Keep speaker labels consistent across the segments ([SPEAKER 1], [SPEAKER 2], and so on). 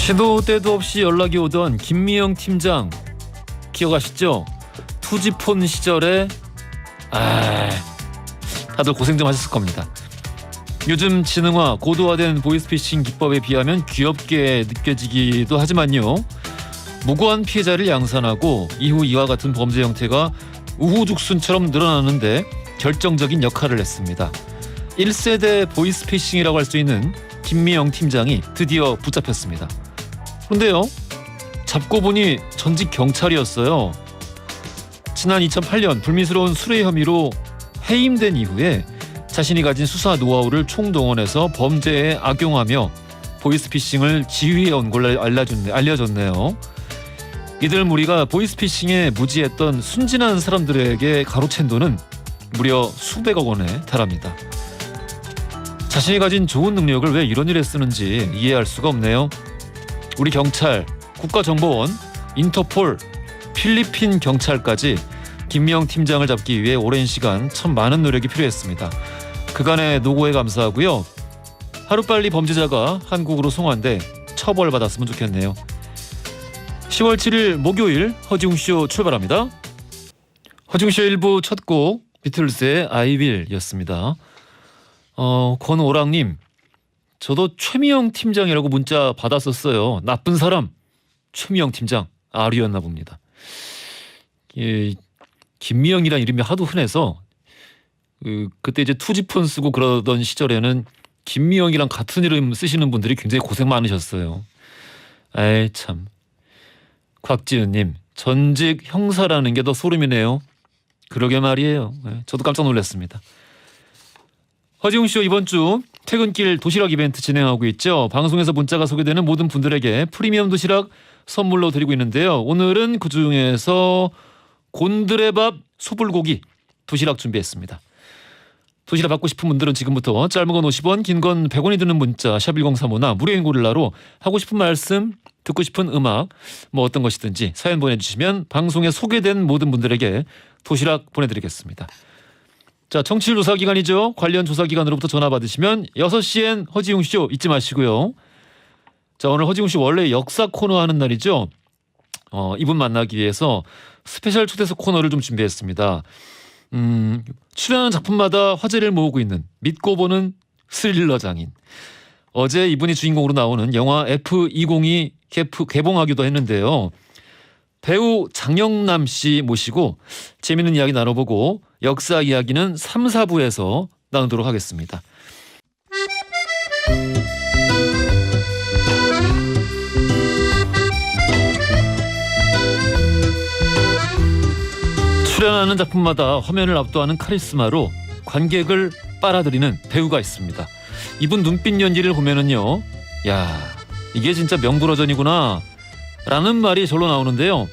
[SPEAKER 1] 시도 때도 없이 연락이 오던 김미영 팀장 기억하시죠? 투지폰 시절에 다들 고생 좀 하셨을 겁니다. 요즘 지능화, 고도화된 보이스피싱 기법에 비하면 귀엽게 느껴지기도 하지만요. 무고한 피해자를 양산하고 이후 이와 같은 범죄 형태가 우후죽순처럼 늘어나는데 결정적인 역할을 했습니다. 1세대 보이스피싱이라고 할 수 있는 김미영 팀장이 드디어 붙잡혔습니다. 그런데요, 잡고 보니 전직 경찰이었어요. 지난 2008년 불미스러운 술의 혐의로 해임된 이후에 자신이 가진 수사 노하우를 총동원해서 범죄에 악용하며 보이스피싱을 지휘해온 걸로 알려졌네요. 이들 무리가 보이스피싱에 무지했던 순진한 사람들에게 가로챈 돈은 무려 수백억 원에 달합니다. 자신이 가진 좋은 능력을 왜 이런 일에 쓰는지 이해할 수가 없네요. 우리 경찰, 국가정보원, 인터폴, 필리핀 경찰까지 김미영 팀장을 잡기 위해 오랜 시간 참 많은 노력이 필요했습니다. 그간의 노고에 감사하고요. 하루빨리 범죄자가 한국으로 송환돼 처벌받았으면 좋겠네요. 10월 7일 목요일 허지웅쇼 출발합니다. 허지웅쇼 1부 첫 곡 비틀즈의 I Will 였습니다. 권오랑님, 저도 최미영 팀장이라고 문자 받았었어요. 나쁜 사람 최미영 팀장 R이었나 봅니다. 김미영이란 이름이 하도 흔해서 그때 이제 투지폰 쓰고 그러던 시절에는 김미영이랑 같은 이름 쓰시는 분들이 굉장히 고생 많으셨어요. 에이 참. 곽지은님, 전직 형사라는 게 더 소름이네요. 그러게 말이에요. 저도 깜짝 놀랐습니다. 허지웅쇼 이번 주 퇴근길 도시락 이벤트 진행하고 있죠. 방송에서 문자가 소개되는 모든 분들에게 프리미엄 도시락 선물로 드리고 있는데요. 오늘은 그중에서 곤드레밥 소불고기 도시락 준비했습니다. 도시락 받고 싶은 분들은 지금부터 짧은 건 50원, 긴 건 100원이 드는 문자 샵 1035나 무료인 고릴라로 하고 싶은 말씀, 듣고 싶은 음악 어떤 것이든지 사연 보내주시면 방송에 소개된 모든 분들에게 도시락 보내드리겠습니다. 자, 청취율 조사 기간이죠. 관련 조사 기관으로부터 전화 받으시면 6시엔 허지웅쇼 잊지 마시고요. 자, 오늘 허지웅쇼 원래 역사 코너 하는 날이죠. 이분 만나기 위해서 스페셜 초대석 코너를 좀 준비했습니다. 출연하는 작품마다 화제를 모으고 있는 믿고 보는 스릴러 장인. 어제 이분이 주인공으로 나오는 영화 F202 개봉하기도 했는데요. 배우 장영남 씨 모시고 재미있는 이야기 나눠보고 역사 이야기는 3, 4부에서 나누도록 하겠습니다. 출연하는 작품마다 화면을 압도하는 카리스마로 관객을 빨아들이는 배우가 있습니다. 이분 눈빛 연기를 보면은요, 야, 이게 진짜 명불허전이구나 라는 말이 절로 나오는데요.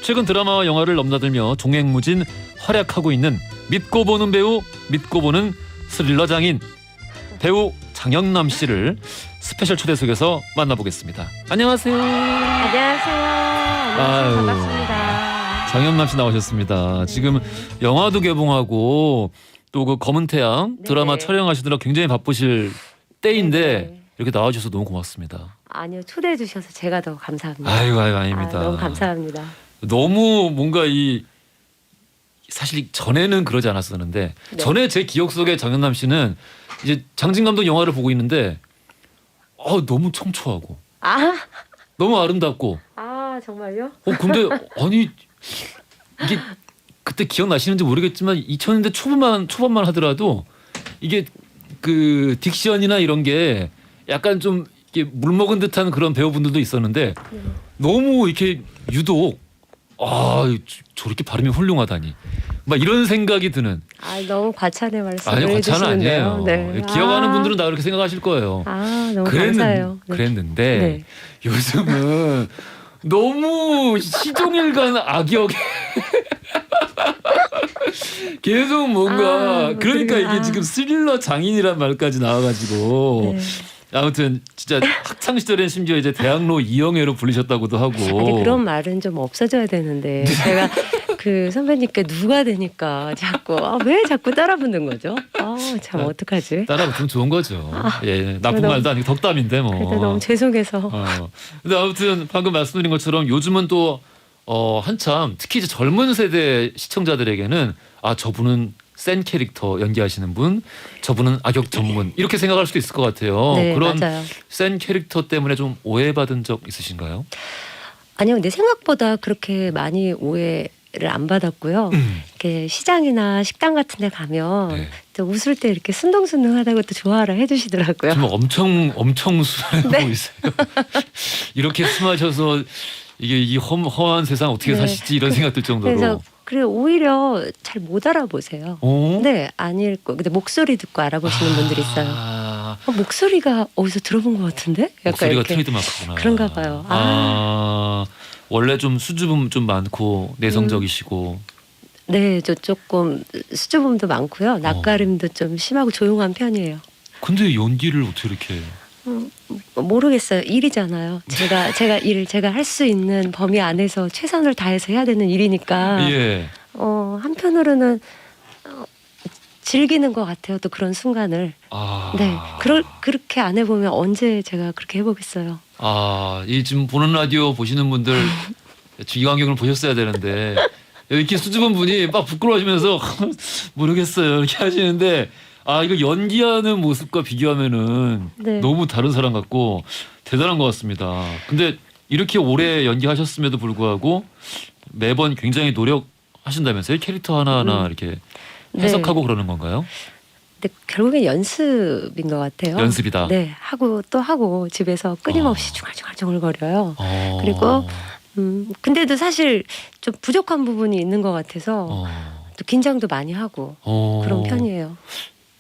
[SPEAKER 1] 최근 드라마와 영화를 넘나들며 종횡무진 활약하고 있는 믿고 보는 배우, 믿고 보는 스릴러 장인 배우 장영남 씨를 스페셜 초대석에서 만나보겠습니다. 안녕하세요.
[SPEAKER 2] 안녕하세요. 반갑습니다.
[SPEAKER 1] 장영남 씨 나오셨습니다. 지금 영화도 개봉하고 또 그 검은 태양 드라마 촬영하시느라 굉장히 바쁘실 때인데 이렇게 나와주셔서 너무 고맙습니다.
[SPEAKER 2] 아니요, 초대해 주셔서 제가 더 감사합니다.
[SPEAKER 1] 아이고 아닙니다.
[SPEAKER 2] 너무 감사합니다.
[SPEAKER 1] 너무 뭔가 사실 전에는 그러지 않았었는데 전에 제 기억 속에 장영남 씨는 이제 장진 감독 영화를 보고 있는데 너무 청초하고 너무 아름답고
[SPEAKER 2] 정말요?
[SPEAKER 1] 근데 아니 이게 그때 기억나시는지 모르겠지만 2000년대 초반만 하더라도 이게 그 딕션이나 이런 게 약간 좀 이렇게 물 먹은 듯한 그런 배우분들도 있었는데 너무 이렇게 유독 저렇게 발음이 훌륭하다니 막 이런 생각이 드는.
[SPEAKER 2] 너무 과찬의 말씀을
[SPEAKER 1] 아니요, 과찬은 아니에요.
[SPEAKER 2] 네.
[SPEAKER 1] 기억하는 분들은 다 그렇게 생각하실 거예요.
[SPEAKER 2] 너무 감사해요.
[SPEAKER 1] 그랬는데 요즘은 너무 시종일관 악역에 계속 뭔가 그러니까 이게 지금 스릴러 장인이란 말까지 나와가지고 아무튼 진짜 학창 시절엔 심지어 이제 대학로 이영애로 불리셨다고도 하고.
[SPEAKER 2] 그런 말은 좀 없어져야 되는데 제가 그 선배님께 누가 되니까 자꾸 왜 자꾸 따라 붙는 거죠? 참 어떡하지?
[SPEAKER 1] 따라 붙으면 좋은 거죠. 예, 나쁜
[SPEAKER 2] 너무-
[SPEAKER 1] 말도 아니고 덕담인데 뭐.
[SPEAKER 2] 그래도 너무 죄송해서.
[SPEAKER 1] 근데 아무튼 방금 말씀드린 것처럼 요즘은 또 한참 특히 이제 젊은 세대 시청자들에게는 저분은 센 캐릭터 연기하시는 분, 저분은 악역 전문 이렇게 생각할 수도 있을 것 같아요.
[SPEAKER 2] 네,
[SPEAKER 1] 그런
[SPEAKER 2] 맞아요.
[SPEAKER 1] 센 캐릭터 때문에 좀 오해받은 적 있으신가요?
[SPEAKER 2] 아니요, 근데 생각보다 그렇게 많이 오해를 안 받았고요. 이렇게 시장이나 식당 같은 데 가면
[SPEAKER 1] 네.
[SPEAKER 2] 또 웃을 때 이렇게 순둥순둥하다고 또 좋아를 해주시더라고요.
[SPEAKER 1] 정말 엄청 순하고
[SPEAKER 2] 네.
[SPEAKER 1] 있어요. 이렇게 숨하셔서 이게 이 허한 세상 어떻게
[SPEAKER 2] 네.
[SPEAKER 1] 사시지 이런 생각 들 정도로.
[SPEAKER 2] 그래서 오히려 잘 못 알아보세요.
[SPEAKER 1] 어?
[SPEAKER 2] 네, 안 읽고 근데 목소리 듣고 알아보시는 분들이 있어요. 목소리가 어디서 들어본 것 같은데? 약간
[SPEAKER 1] 목소리가
[SPEAKER 2] 이렇게
[SPEAKER 1] 트레이드마크구나.
[SPEAKER 2] 그런가 봐요.
[SPEAKER 1] 원래 좀 수줍음 좀 많고 내성적이시고.
[SPEAKER 2] 네, 저 조금 수줍음도 많고요. 낯가림도 좀 심하고 조용한 편이에요.
[SPEAKER 1] 근데 연기를 어떻게 이렇게?
[SPEAKER 2] 모르겠어요. 일이잖아요. 제가 할 수 있는 범위 안에서 최선을 다해서 해야 되는 일이니까.
[SPEAKER 1] 예.
[SPEAKER 2] 한편으로는 즐기는 것 같아요. 또 그런 순간을. 네, 그렇게 안 해보면 언제 제가 그렇게 해보겠어요.
[SPEAKER 1] 이 지금 보는 라디오 보시는 분들 이광경을 보셨어야 되는데 이렇게 수줍은 분이 막 부끄러워하시면서 모르겠어요 이렇게 하시는데 이거 연기하는 모습과 비교하면은
[SPEAKER 2] 네.
[SPEAKER 1] 너무 다른 사람 같고 대단한 것 같습니다. 근데 이렇게 오래 연기하셨음에도 불구하고 매번 굉장히 노력하신다면서요? 캐릭터 하나하나 이렇게 해석하고 그러는 건가요?
[SPEAKER 2] 근데 결국엔 연습인 것 같아요.
[SPEAKER 1] 연습이다.
[SPEAKER 2] 네, 하고 또 하고 집에서 끊임없이 중얼중얼거려요. 그리고 근데도 사실 좀 부족한 부분이 있는 것 같아서 또 긴장도 많이 하고 그런 편이에요.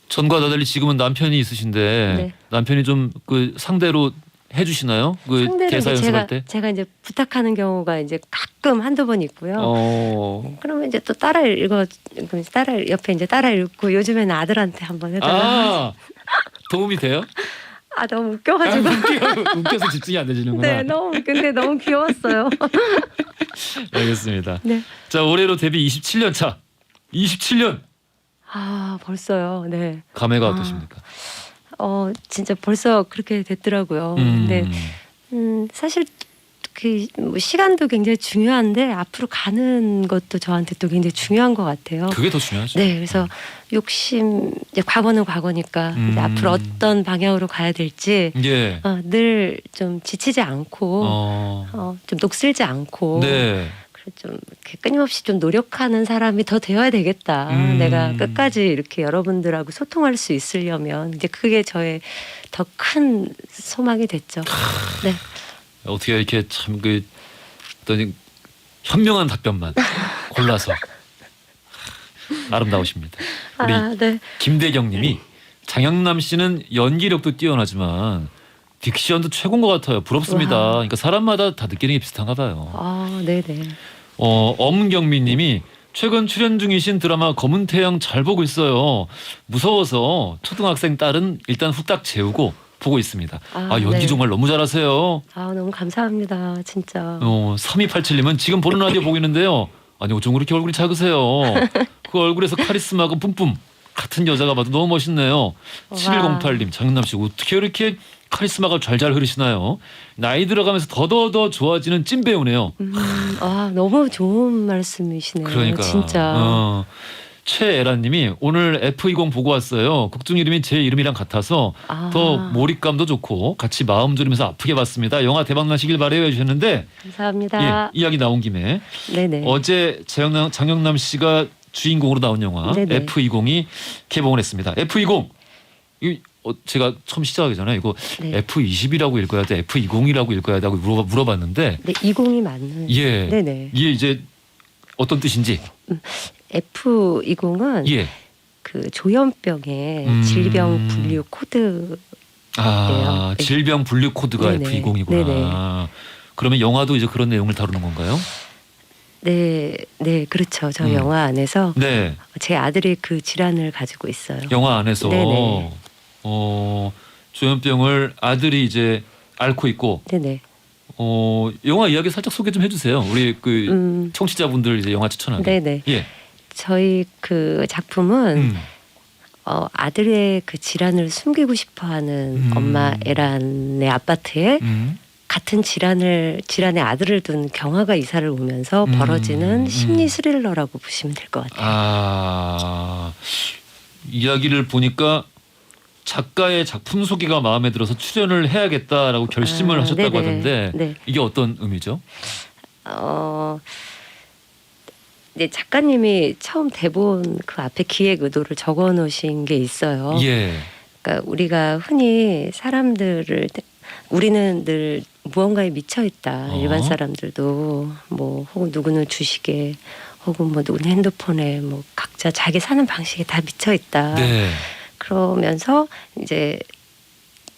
[SPEAKER 1] 전과 달리 지금은 남편이 있으신데
[SPEAKER 2] 네.
[SPEAKER 1] 남편이 좀 그 상대로 해주시나요? 그
[SPEAKER 2] 상대로
[SPEAKER 1] 대사
[SPEAKER 2] 이제
[SPEAKER 1] 연습할 때?
[SPEAKER 2] 제가 이제 부탁하는 경우가 이제 가끔 한두 번 있고요. 그러면 이제 또 따라 옆에 이제 따라 읽고 요즘에는 아들한테 한번 해달라.
[SPEAKER 1] 도움이 돼요?
[SPEAKER 2] 너무 웃겨가지고.
[SPEAKER 1] 웃겨서 집중이 안 되시는구나.
[SPEAKER 2] 네, 근데 너무 귀여웠어요.
[SPEAKER 1] 알겠습니다.
[SPEAKER 2] 네.
[SPEAKER 1] 자, 올해로 데뷔 27년 차. 27년
[SPEAKER 2] 벌써요. 네.
[SPEAKER 1] 감회가 어떠십니까?
[SPEAKER 2] 진짜 벌써 그렇게 됐더라고요. 근데 사실 뭐 시간도 굉장히 중요한데 앞으로 가는 것도 저한테 또 굉장히 중요한 것 같아요.
[SPEAKER 1] 그게 더 중요하죠.
[SPEAKER 2] 네, 그래서 이제 과거는 과거니까 이제 앞으로 어떤 방향으로 가야 될지
[SPEAKER 1] 예.
[SPEAKER 2] 늘 좀 지치지 않고 좀 녹슬지 않고
[SPEAKER 1] 네.
[SPEAKER 2] 좀 이렇게 끊임없이 좀 노력하는 사람이 더 되어야 되겠다. 내가 끝까지 이렇게 여러분들하고 소통할 수 있으려면 이제 그게 저의 더 큰 소망이 됐죠. 네.
[SPEAKER 1] 어떻게 이렇게 참 어떤 현명한 답변만 골라서 아름다우십니다. 우리
[SPEAKER 2] 네.
[SPEAKER 1] 김대경님이 장영남 씨는 연기력도 뛰어나지만 딕션도 최고인 것 같아요. 부럽습니다. 그러니까 사람마다 다 느끼는 게 비슷한가 봐요.
[SPEAKER 2] 네네.
[SPEAKER 1] 엄경민님이 최근 출연 중이신 드라마 검은 태양 잘 보고 있어요. 무서워서 초등학생 딸은 일단 후딱 재우고 보고 있습니다. 연기
[SPEAKER 2] 네.
[SPEAKER 1] 정말 너무 잘하세요.
[SPEAKER 2] 너무 감사합니다. 진짜.
[SPEAKER 1] 3287님은 지금 보는 라디오 보고 있는데요. 아니 어쩜 그렇게 얼굴이 작으세요. 그 얼굴에서 카리스마가 뿜뿜. 같은 여자가 봐도 너무 멋있네요. 7108님 장윤남 씨 어떻게 이렇게 카리스마가 잘 흐르시나요? 나이 들어가면서 더더 좋아지는 찐 배우네요.
[SPEAKER 2] 너무 좋은 말씀이시네요.
[SPEAKER 1] 그러니까
[SPEAKER 2] 진짜.
[SPEAKER 1] 최애라님이 오늘 F20 보고 왔어요. 극중 이름이 제 이름이랑 같아서 더 몰입감도 좋고 같이 마음 졸이면서 아프게 봤습니다. 영화 대박 나시길 바래요 해주셨는데
[SPEAKER 2] 감사합니다.
[SPEAKER 1] 이야기 나온 김에
[SPEAKER 2] 네네.
[SPEAKER 1] 어제 장영남 씨가 주인공으로 나온 영화
[SPEAKER 2] 네네.
[SPEAKER 1] F20이 개봉을 했습니다. F20 제가 처음 시작하기 전에 이거
[SPEAKER 2] 네.
[SPEAKER 1] F20이라고 읽어야 돼, F20이라고 읽어야 돼 하고 물어봤는데
[SPEAKER 2] 네, 20이 맞는.
[SPEAKER 1] 예,
[SPEAKER 2] 네네.
[SPEAKER 1] 이게 이제 어떤 뜻인지
[SPEAKER 2] F20은 그 조현병의 질병 분류 코드. 네.
[SPEAKER 1] 질병 분류 코드가
[SPEAKER 2] 네네.
[SPEAKER 1] F20이구나.
[SPEAKER 2] 네네.
[SPEAKER 1] 그러면 영화도 이제 그런 내용을 다루는 건가요?
[SPEAKER 2] 네, 그렇죠. 저 영화 안에서
[SPEAKER 1] 네.
[SPEAKER 2] 제 아들이 그 질환을 가지고 있어요.
[SPEAKER 1] 영화 안에서
[SPEAKER 2] 네네.
[SPEAKER 1] 조현병을 아들이 이제 앓고 있고
[SPEAKER 2] 네네.
[SPEAKER 1] 영화 이야기 살짝 소개 좀 해주세요. 우리 그
[SPEAKER 2] 음,
[SPEAKER 1] 청취자분들 이제 영화 추천하게.
[SPEAKER 2] 네네.
[SPEAKER 1] 예.
[SPEAKER 2] 저희 그 작품은 아들의 그 질환을 숨기고 싶어하는 엄마 에란의 아파트에 같은 질환의 아들을 둔 경아가 이사를 오면서 벌어지는 심리 스릴러라고 보시면 될 것 같아요.
[SPEAKER 1] 아, 이야기를 보니까 작가의 작품 소개가 마음에 들어서 출연을 해야겠다라고 결심을 하셨다고
[SPEAKER 2] 네네.
[SPEAKER 1] 하던데
[SPEAKER 2] 네.
[SPEAKER 1] 이게 어떤 의미죠?
[SPEAKER 2] 이제 작가님이 처음 대본 그 앞에 기획 의도를 적어 놓으신 게 있어요.
[SPEAKER 1] 예.
[SPEAKER 2] 그러니까 우리가 흔히 우리는 늘 무언가에 미쳐 있다. 일반 사람들도 뭐 혹은 누구는 주식에 혹은 뭐 누구는 핸드폰에 뭐 각자 자기 사는 방식에 다 미쳐 있다.
[SPEAKER 1] 네.
[SPEAKER 2] 그러면서 이제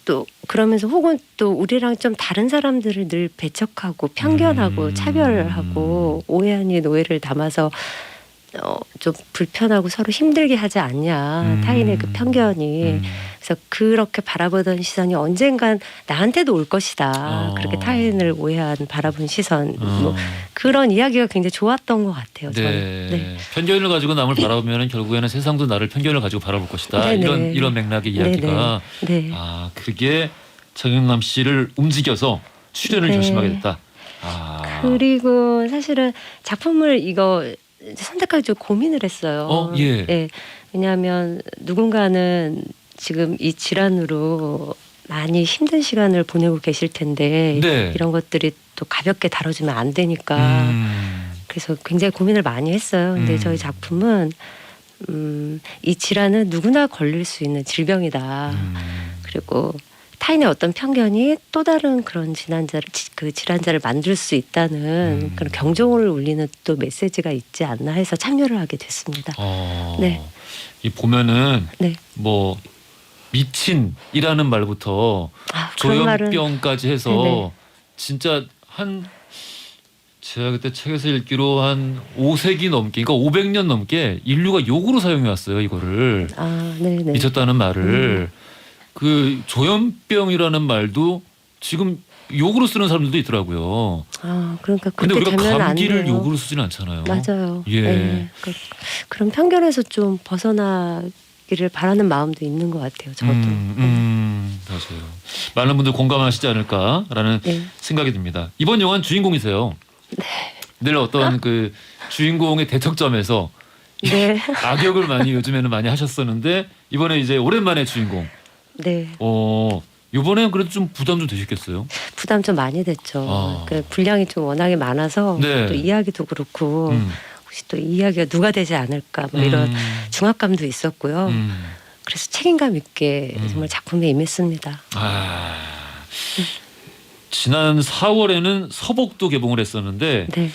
[SPEAKER 2] 또 그러면서 혹은 또 우리랑 좀 다른 사람들을 늘 배척하고 편견하고 차별하고 오해아닌 오해를 담아서 좀 불편하고 서로 힘들게 하지 않냐 타인의 그 편견이 그래서 그렇게 바라보던 시선이 언젠간 나한테도 올 것이다 그렇게 타인을 오해한 바라본 시선 뭐 그런 이야기가 굉장히 좋았던 것 같아요. 저는. 네.
[SPEAKER 1] 편견을 가지고 남을 바라보면 결국에는 세상도 나를 편견을 가지고 바라볼 것이다.
[SPEAKER 2] 네네.
[SPEAKER 1] 이런 맥락의 이야기가
[SPEAKER 2] 네.
[SPEAKER 1] 아 그게 정영남 씨를 움직여서 출연을
[SPEAKER 2] 네.
[SPEAKER 1] 결심하게 됐다. 아.
[SPEAKER 2] 그리고 사실은 작품을 이거 선택할 좀 고민을 했어요.
[SPEAKER 1] 예.
[SPEAKER 2] 네. 왜냐하면 누군가는 지금 이 질환으로 많이 힘든 시간을 보내고 계실 텐데
[SPEAKER 1] 네.
[SPEAKER 2] 이런 것들이 또 가볍게 다뤄지면 안 되니까 그래서 굉장히 고민을 많이 했어요. 근데 저희 작품은 이 질환은 누구나 걸릴 수 있는 질병이다. 그리고 타인의 어떤 편견이 또 다른 그런 질환자를 만들 수 있다는 그런 경종을 울리는 또 메시지가 있지 않나 해서 참여를 하게 됐습니다. 네.
[SPEAKER 1] 이 보면은
[SPEAKER 2] 네.
[SPEAKER 1] 뭐 미친이라는 말부터
[SPEAKER 2] 그런 말은
[SPEAKER 1] 조현병까지 해서
[SPEAKER 2] 네네.
[SPEAKER 1] 진짜 제가 그때 책에서 읽기로 한 5세기 넘게 그러니까 500년 넘게 인류가 욕으로 사용해 왔어요. 이거를
[SPEAKER 2] 네네.
[SPEAKER 1] 미쳤다는 말을 그 조현병이라는 말도 지금 욕으로 쓰는 사람들도 있더라고요.
[SPEAKER 2] 그러니까
[SPEAKER 1] 근데
[SPEAKER 2] 그렇게
[SPEAKER 1] 우리가
[SPEAKER 2] 되면 안
[SPEAKER 1] 감기를
[SPEAKER 2] 돼요.
[SPEAKER 1] 욕으로 쓰진 않잖아요.
[SPEAKER 2] 맞아요.
[SPEAKER 1] 예.
[SPEAKER 2] 네. 그런 편견에서 좀 벗어나기를 바라는 마음도 있는 것 같아요. 저도.
[SPEAKER 1] 맞아요. 많은 분들 공감하시지 않을까라는
[SPEAKER 2] 네.
[SPEAKER 1] 생각이 듭니다. 이번 영화는 주인공이세요.
[SPEAKER 2] 네.
[SPEAKER 1] 늘 어떤 그 주인공의 대척점에서
[SPEAKER 2] 네.
[SPEAKER 1] 악역을 많이 요즘에는 많이 하셨었는데 이번에 이제 오랜만에 주인공.
[SPEAKER 2] 네.
[SPEAKER 1] 이번에는 그래도 좀 부담 좀 되셨겠어요?
[SPEAKER 2] 부담 좀 많이 됐죠. 그 분량이 좀 워낙에 많아서
[SPEAKER 1] 네.
[SPEAKER 2] 또 이야기도 그렇고 혹시 또 이 이야기가 누가 되지 않을까 뭐 이런 중압감도 있었고요. 그래서 책임감 있게 정말 작품에 임했습니다.
[SPEAKER 1] 지난 4월에는 서복도 개봉을 했었는데
[SPEAKER 2] 네.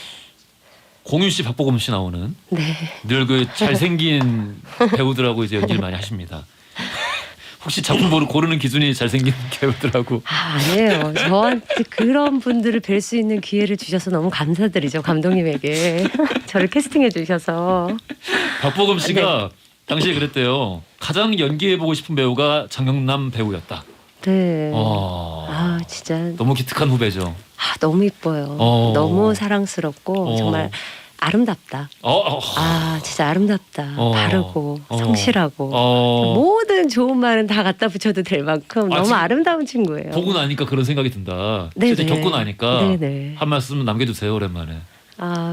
[SPEAKER 1] 공윤 씨, 박보검 씨 나오는
[SPEAKER 2] 네.
[SPEAKER 1] 늘 그 잘생긴 배우들하고 이제 연기를 많이 하십니다. 혹시 작품 고르는 기준이 잘생긴 배우들하고?
[SPEAKER 2] 아니에요. 저한테 그런 분들을 뵐 수 있는 기회를 주셔서 너무 감사드리죠. 감독님에게. 저를 캐스팅해 주셔서.
[SPEAKER 1] 박보검 씨가 당시에 그랬대요. 가장 연기해보고 싶은 배우가 장영남 배우였다.
[SPEAKER 2] 네. 진짜
[SPEAKER 1] 너무 기특한 후배죠.
[SPEAKER 2] 너무 이뻐요. 너무 사랑스럽고 정말 아름답다. 진짜 아름답다. 바르고 성실하고 모든 좋은 말은 다 갖다 붙여도 될 만큼 너무 아름다운 친구예요.
[SPEAKER 1] 보고 나니까 그런 생각이 든다.
[SPEAKER 2] 네네.
[SPEAKER 1] 실제 겪고 나니까
[SPEAKER 2] 네네.
[SPEAKER 1] 한 말씀 남겨주세요. 오랜만에.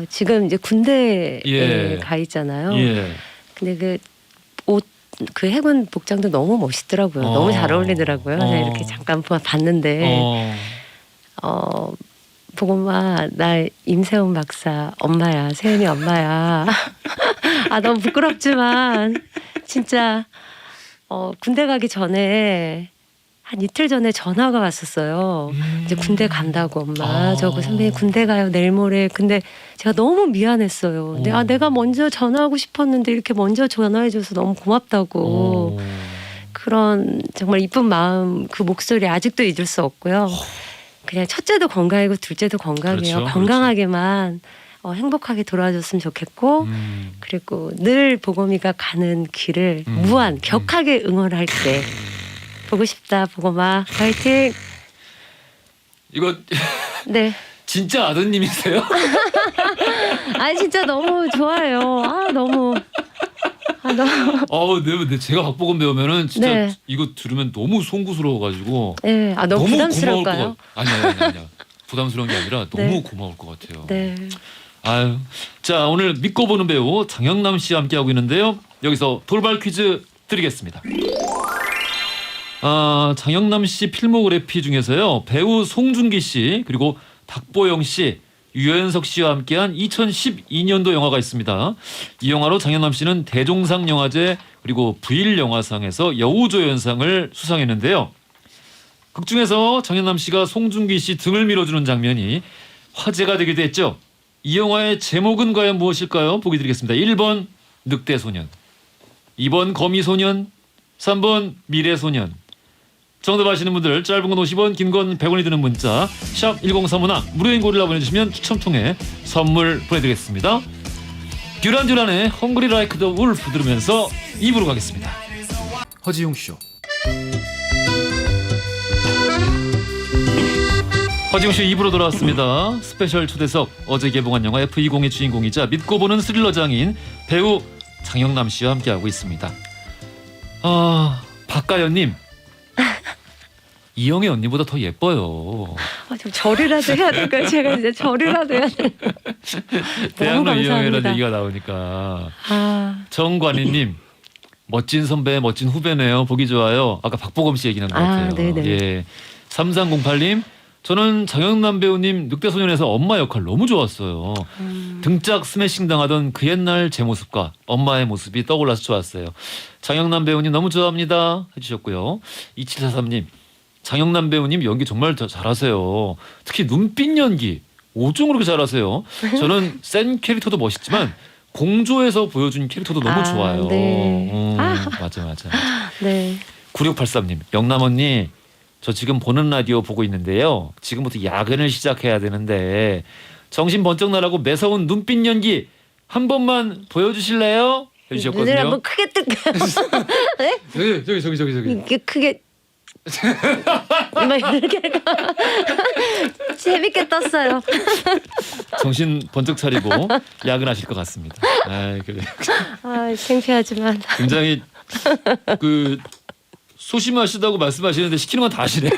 [SPEAKER 2] 지금 이제 군대에
[SPEAKER 1] 예.
[SPEAKER 2] 가 있잖아요.
[SPEAKER 1] 예.
[SPEAKER 2] 근데 그 해군 복장도 너무 멋있더라고요. 너무 잘 어울리더라고요. 제가 이렇게 잠깐 봤는데 보고마 나 임세훈 박사 엄마야. 세훈이 엄마야. 너무 부끄럽지만 진짜 군대 가기 전에 한 이틀 전에 전화가 왔었어요. 이제 군대 간다고 엄마. 저 그 선배님 군대 가요 내일 모레. 근데 제가 너무 미안했어요. 근데 내가 먼저 전화하고 싶었는데 이렇게 먼저 전화해줘서 너무 고맙다고. 그런 정말 이쁜 마음 그 목소리 아직도 잊을 수 없고요. 그냥 첫째도 건강이고 둘째도 건강해요.
[SPEAKER 1] 그렇죠,
[SPEAKER 2] 건강하게만 행복하게 돌아줬으면 좋겠고 그리고 늘 보검이가 가는 길을 무한 격하게 응원할게. 보고 싶다 보고마 파이팅.
[SPEAKER 1] 이거
[SPEAKER 2] 네.
[SPEAKER 1] 진짜 아드님이세요?
[SPEAKER 2] 아 진짜 너무 좋아요. 너무.
[SPEAKER 1] 네, 제가 박보검 배우면은 진짜
[SPEAKER 2] 네.
[SPEAKER 1] 이거 들으면 너무 송구스러워가지고.
[SPEAKER 2] 네. 너무 부담스러울까요?
[SPEAKER 1] 고마울 것 아니야. 부담스러운 게 아니라 너무
[SPEAKER 2] 네.
[SPEAKER 1] 고마울 것 같아요.
[SPEAKER 2] 네.
[SPEAKER 1] 아유, 자 오늘 믿고 보는 배우 장영남 씨와 함께 하고 있는데요. 여기서 돌발 퀴즈 드리겠습니다. 장영남 씨 필모그래피 중에서요 배우 송중기 씨 그리고 박보영 씨, 유연석 씨와 함께한 2012년도 영화가 있습니다. 이 영화로 장영남 씨는 대종상 영화제 그리고 부일 영화상에서 여우조연상을 수상했는데요. 극 중에서 장영남 씨가 송중기 씨 등을 밀어주는 장면이 화제가 되기도 했죠. 이 영화의 제목은 과연 무엇일까요? 보기 드리겠습니다. 1번 늑대소년, 2번 거미소년, 3번 미래소년. 정답 아시는 분들 짧은 건 50원, 긴 건 100원이 드는 문자 샵 1035나 무료인 고릴라 보내주시면 추첨 통해 선물 보내드리겠습니다. 듀란듀란의 헝그리 라이크 더 울프 들으면서 2부로 가겠습니다. 허지용 쇼. 허지용 쇼 2부로 돌아왔습니다. 스페셜 초대석 어제 개봉한 영화 F20의 주인공이자 믿고 보는 스릴러 장인 배우 장영남 씨와 함께하고 있습니다. 박가연님. 이영애 언니보다 더 예뻐요.
[SPEAKER 2] 좀 절이라도 해야 될까요? 제가 이제 절이라도 해야 될.
[SPEAKER 1] 대학로 이영애라는 얘기가 나오니까. 정관희님 멋진 선배, 멋진 후배네요. 보기 좋아요. 아까 박보검 씨 얘기한 것 같아요.
[SPEAKER 2] 네네.
[SPEAKER 1] 예. 3308님 저는 장영남 배우님 늑대소년에서 엄마 역할 너무 좋았어요. 등짝 스매싱 당하던 그 옛날 제 모습과 엄마의 모습이 떠올라서 좋았어요. 장영남 배우님 너무 좋아합니다 해주셨고요. 2743님 장영남 배우님 연기 정말 잘하세요. 특히 눈빛 연기 오종 그렇게 잘하세요. 저는 센 캐릭터도 멋있지만 공조에서 보여준 캐릭터도 너무 좋아요.
[SPEAKER 2] 네.
[SPEAKER 1] 맞아.
[SPEAKER 2] 네.
[SPEAKER 1] 9683님 영남 언니 저 지금 보는 라디오 보고 있는데요. 지금부터 야근을 시작해야 되는데 정신 번쩍 나라고 매서운 눈빛 연기 한 번만 보여주실래요? 해주셨거든요.
[SPEAKER 2] 눈을 한번 크게 네?
[SPEAKER 1] 저기.
[SPEAKER 2] 이게 크게 막 이렇게 재밌게 떴어요.
[SPEAKER 1] 정신 번쩍 차리고 야근하실 것 같습니다. 그래.
[SPEAKER 2] 창피하지만
[SPEAKER 1] 굉장히 그 소심하시다고 말씀하시는데 시키는 건 다 하시네.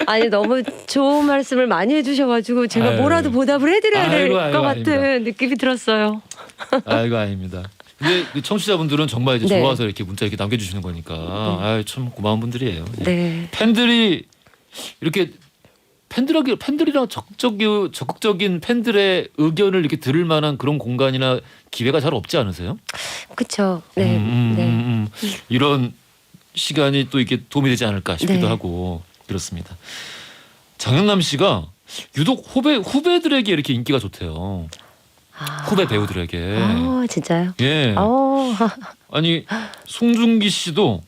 [SPEAKER 2] 아니 너무 좋은 말씀을 많이 해주셔가지고 제가 뭐라도 보답을 해드려야 될 것 같은
[SPEAKER 1] 아닙니다.
[SPEAKER 2] 느낌이 들었어요.
[SPEAKER 1] 아닙니다. 근데 그 청취자분들은 정말 이제
[SPEAKER 2] 네.
[SPEAKER 1] 좋아서 이렇게 문자 이렇게 남겨주시는 거니까 참 고마운 분들이에요.
[SPEAKER 2] 네.
[SPEAKER 1] 팬들이 이렇게 팬들이랑 적극적인 팬들의 의견을 이렇게 들을 만한 그런 공간이나 기회가 잘 없지 않으세요?
[SPEAKER 2] 그렇죠. 네. 네.
[SPEAKER 1] 이런 시간이 또 이렇게 도움이 되지 않을까 싶기도
[SPEAKER 2] 네.
[SPEAKER 1] 하고 그렇습니다. 장영남 씨가 유독 후배들에게 이렇게 인기가 좋대요. 후배 배우들에게.
[SPEAKER 2] 진짜요?
[SPEAKER 1] 예. 아니 송중기 씨도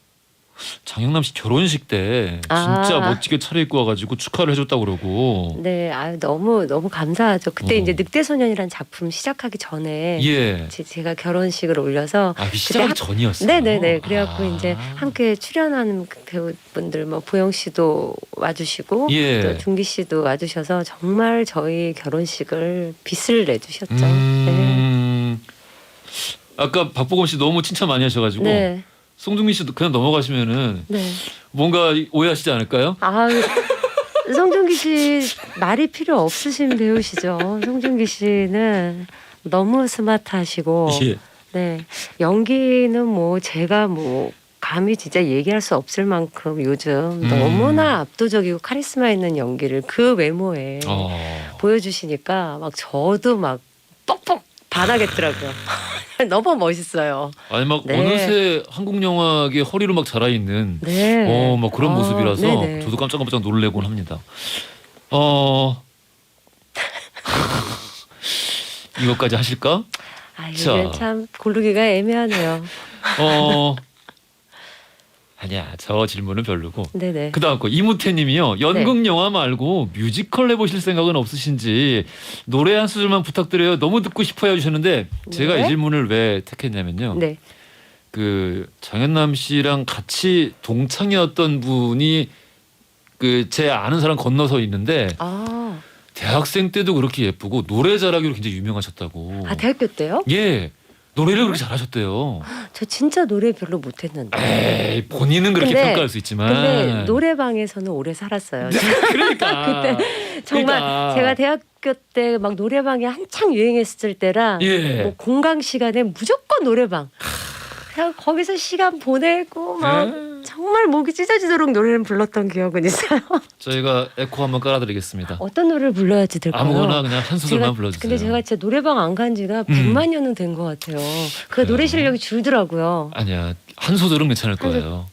[SPEAKER 1] 장영남 씨 결혼식 때 진짜 멋지게 차려입고 와가지고 축하를 해줬다고 그러고.
[SPEAKER 2] 네, 너무 감사하죠. 그때 이제 늑대소년이라는 작품 시작하기 전에
[SPEAKER 1] 예.
[SPEAKER 2] 제가 결혼식을 올려서
[SPEAKER 1] 시작하기 전이었어요.
[SPEAKER 2] 네네네. 그래갖고 이제 함께 출연하는 그 배우분들 뭐 보영 씨도 와주시고
[SPEAKER 1] 예.
[SPEAKER 2] 또 중기 씨도 와주셔서 정말 저희 결혼식을 빛을 내주셨죠. 네.
[SPEAKER 1] 아까 박보검 씨 너무 칭찬 많이 하셔가지고.
[SPEAKER 2] 네.
[SPEAKER 1] 송중기 씨도 그냥 넘어가시면은
[SPEAKER 2] 네.
[SPEAKER 1] 뭔가 오해하시지 않을까요?
[SPEAKER 2] 송중기 씨 말이 필요 없으신 배우시죠. 송중기 씨는 너무 스마트하시고,
[SPEAKER 1] 예.
[SPEAKER 2] 네 연기는 뭐 제가 뭐 감히 진짜 얘기할 수 없을 만큼 요즘 너무나 압도적이고 카리스마 있는 연기를 그 외모에 보여주시니까 막 저도 막 뻑뻑 반하겠더라고요. 너무 멋있어요.
[SPEAKER 1] 아니 막
[SPEAKER 2] 네.
[SPEAKER 1] 어느새 한국 영화계 허리로 막 자라 있는
[SPEAKER 2] 네.
[SPEAKER 1] 막 그런 모습이라서
[SPEAKER 2] 네네.
[SPEAKER 1] 저도 깜짝깜짝 놀래곤 합니다. 이것까지 하실까?
[SPEAKER 2] 이게 참 고르기가 애매하네요.
[SPEAKER 1] 아니야 저 질문은 별로고.
[SPEAKER 2] 네네.
[SPEAKER 1] 그다음 거 이무태님이요. 연극 영화 말고 뮤지컬 해보실 생각은 없으신지 노래 한 소절만 부탁드려요. 너무 듣고 싶어요 해주셨는데 제가
[SPEAKER 2] 네.
[SPEAKER 1] 이 질문을 왜 택했냐면요.
[SPEAKER 2] 네.
[SPEAKER 1] 그 장현남 씨랑 같이 동창이었던 분이 그 제 아는 사람 건너서 있는데
[SPEAKER 2] 아,
[SPEAKER 1] 대학생 때도 그렇게 예쁘고 노래 잘하기로 굉장히 유명하셨다고.
[SPEAKER 2] 아 대학교 때요?
[SPEAKER 1] 예. 노래를 그렇게 잘하셨대요.
[SPEAKER 2] 저 진짜 노래 별로 못했는데.
[SPEAKER 1] 에이, 본인은 그렇게
[SPEAKER 2] 근데-
[SPEAKER 1] 평가할 수 있지만.
[SPEAKER 2] 근데 노래방에서는 오래 살았어요.
[SPEAKER 1] 그러니까.
[SPEAKER 2] 그때 정말
[SPEAKER 1] 그러니까.
[SPEAKER 2] 제가 대학교 때 막 노래방이 한창 유행했을 때라
[SPEAKER 1] 예.
[SPEAKER 2] 뭐 공강 시간에 무조건 노래방. 그냥 거기서 시간 보내고 막
[SPEAKER 1] 예.
[SPEAKER 2] 정말 목이 찢어지도록 노래를 불렀던 기억은 있어요.
[SPEAKER 1] 저희가 에코 한번 깔아드리겠습니다.
[SPEAKER 2] 어떤 노래를 불러야지 될까요?
[SPEAKER 1] 아무거나 그냥 한 소절만
[SPEAKER 2] 제가-
[SPEAKER 1] 불러주세요.
[SPEAKER 2] 근데 제가 진짜 노래방 안 간 지가 100만 년은 된 것 같아요. 그
[SPEAKER 1] 그래요?
[SPEAKER 2] 노래 실력이 줄더라고요.
[SPEAKER 1] 아니야, 한 소절은 괜찮을 거예요.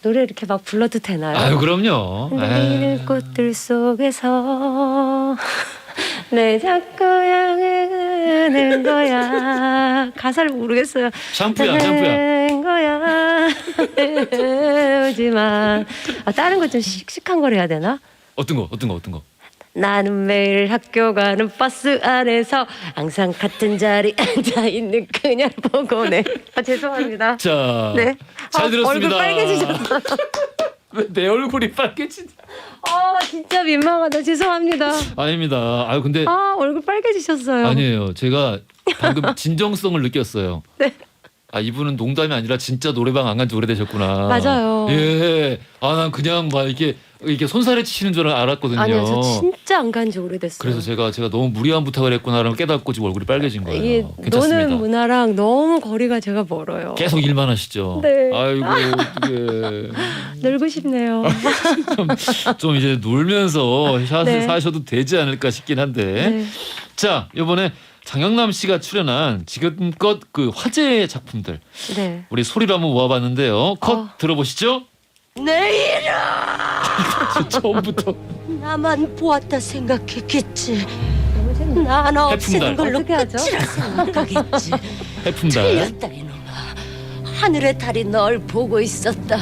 [SPEAKER 2] 노래 이렇게 막 불러도 되나요?
[SPEAKER 1] 아유, 그럼요.
[SPEAKER 2] 흔들리는
[SPEAKER 1] 에이.
[SPEAKER 2] 꽃들 속에서 내 자꾸 향하는 거야. 가사를 모르겠어요.
[SPEAKER 1] 샴푸야, 샴푸야.
[SPEAKER 2] 하는 거야. 오지만 다른 거 좀 씩씩한 걸 해야 되나?
[SPEAKER 1] 어떤 거?
[SPEAKER 2] 나는 매일 학교 가는 버스 안에서 항상 같은 자리 앉아 있는 그녀를 보고네. 죄송합니다.
[SPEAKER 1] 자,
[SPEAKER 2] 네.
[SPEAKER 1] 잘 들었습니다.
[SPEAKER 2] 얼굴 빨개지셨어.
[SPEAKER 1] 왜 내 얼굴이 빨개지냐?
[SPEAKER 2] 진짜 민망하다. 죄송합니다.
[SPEAKER 1] 아닙니다. 아유, 근데
[SPEAKER 2] 얼굴 빨개지셨어요.
[SPEAKER 1] 아니에요. 제가 방금 진정성을 느꼈어요.
[SPEAKER 2] 네.
[SPEAKER 1] 아, 이분은 농담이 아니라 진짜 노래방 안 간 지 오래되셨구나.
[SPEAKER 2] 맞아요.
[SPEAKER 1] 예. 아, 난 그냥 막 이렇게 손살에 치시는 줄 알았거든요.
[SPEAKER 2] 아니요, 저 진짜 안 간 지 오래됐어요.
[SPEAKER 1] 그래서 제가 너무 무리한 부탁을 했구나라는 깨닫고 지금 얼굴이 빨개진 거예요.
[SPEAKER 2] 이게
[SPEAKER 1] 괜찮습니다.
[SPEAKER 2] 노는 문화랑 너무 거리가 제가 멀어요.
[SPEAKER 1] 계속 일만 하시죠.
[SPEAKER 2] 네.
[SPEAKER 1] 아이고, 어떡해.
[SPEAKER 2] 늘고 싶네요.
[SPEAKER 1] 좀 이제 놀면서 샷을
[SPEAKER 2] 네.
[SPEAKER 1] 사셔도 되지 않을까 싶긴 한데.
[SPEAKER 2] 네.
[SPEAKER 1] 자, 이번에 장영남 씨가 출연한 지금껏 그 화제의 작품들
[SPEAKER 2] 네.
[SPEAKER 1] 우리 소리로 한번 모아봤는데요. 컷 들어보시죠.
[SPEAKER 3] 내일은
[SPEAKER 1] 처음부터
[SPEAKER 3] 나만 보았다 생각했겠지.
[SPEAKER 2] 너무 재밌다.
[SPEAKER 3] 난
[SPEAKER 1] 해품달.
[SPEAKER 3] 없애는 걸로
[SPEAKER 2] 어떻게 하죠?
[SPEAKER 3] 끝이라 생각하겠지.
[SPEAKER 1] 해품달.
[SPEAKER 3] 틀렸다 이놈아. 하늘의 달이 널 보고 있었다.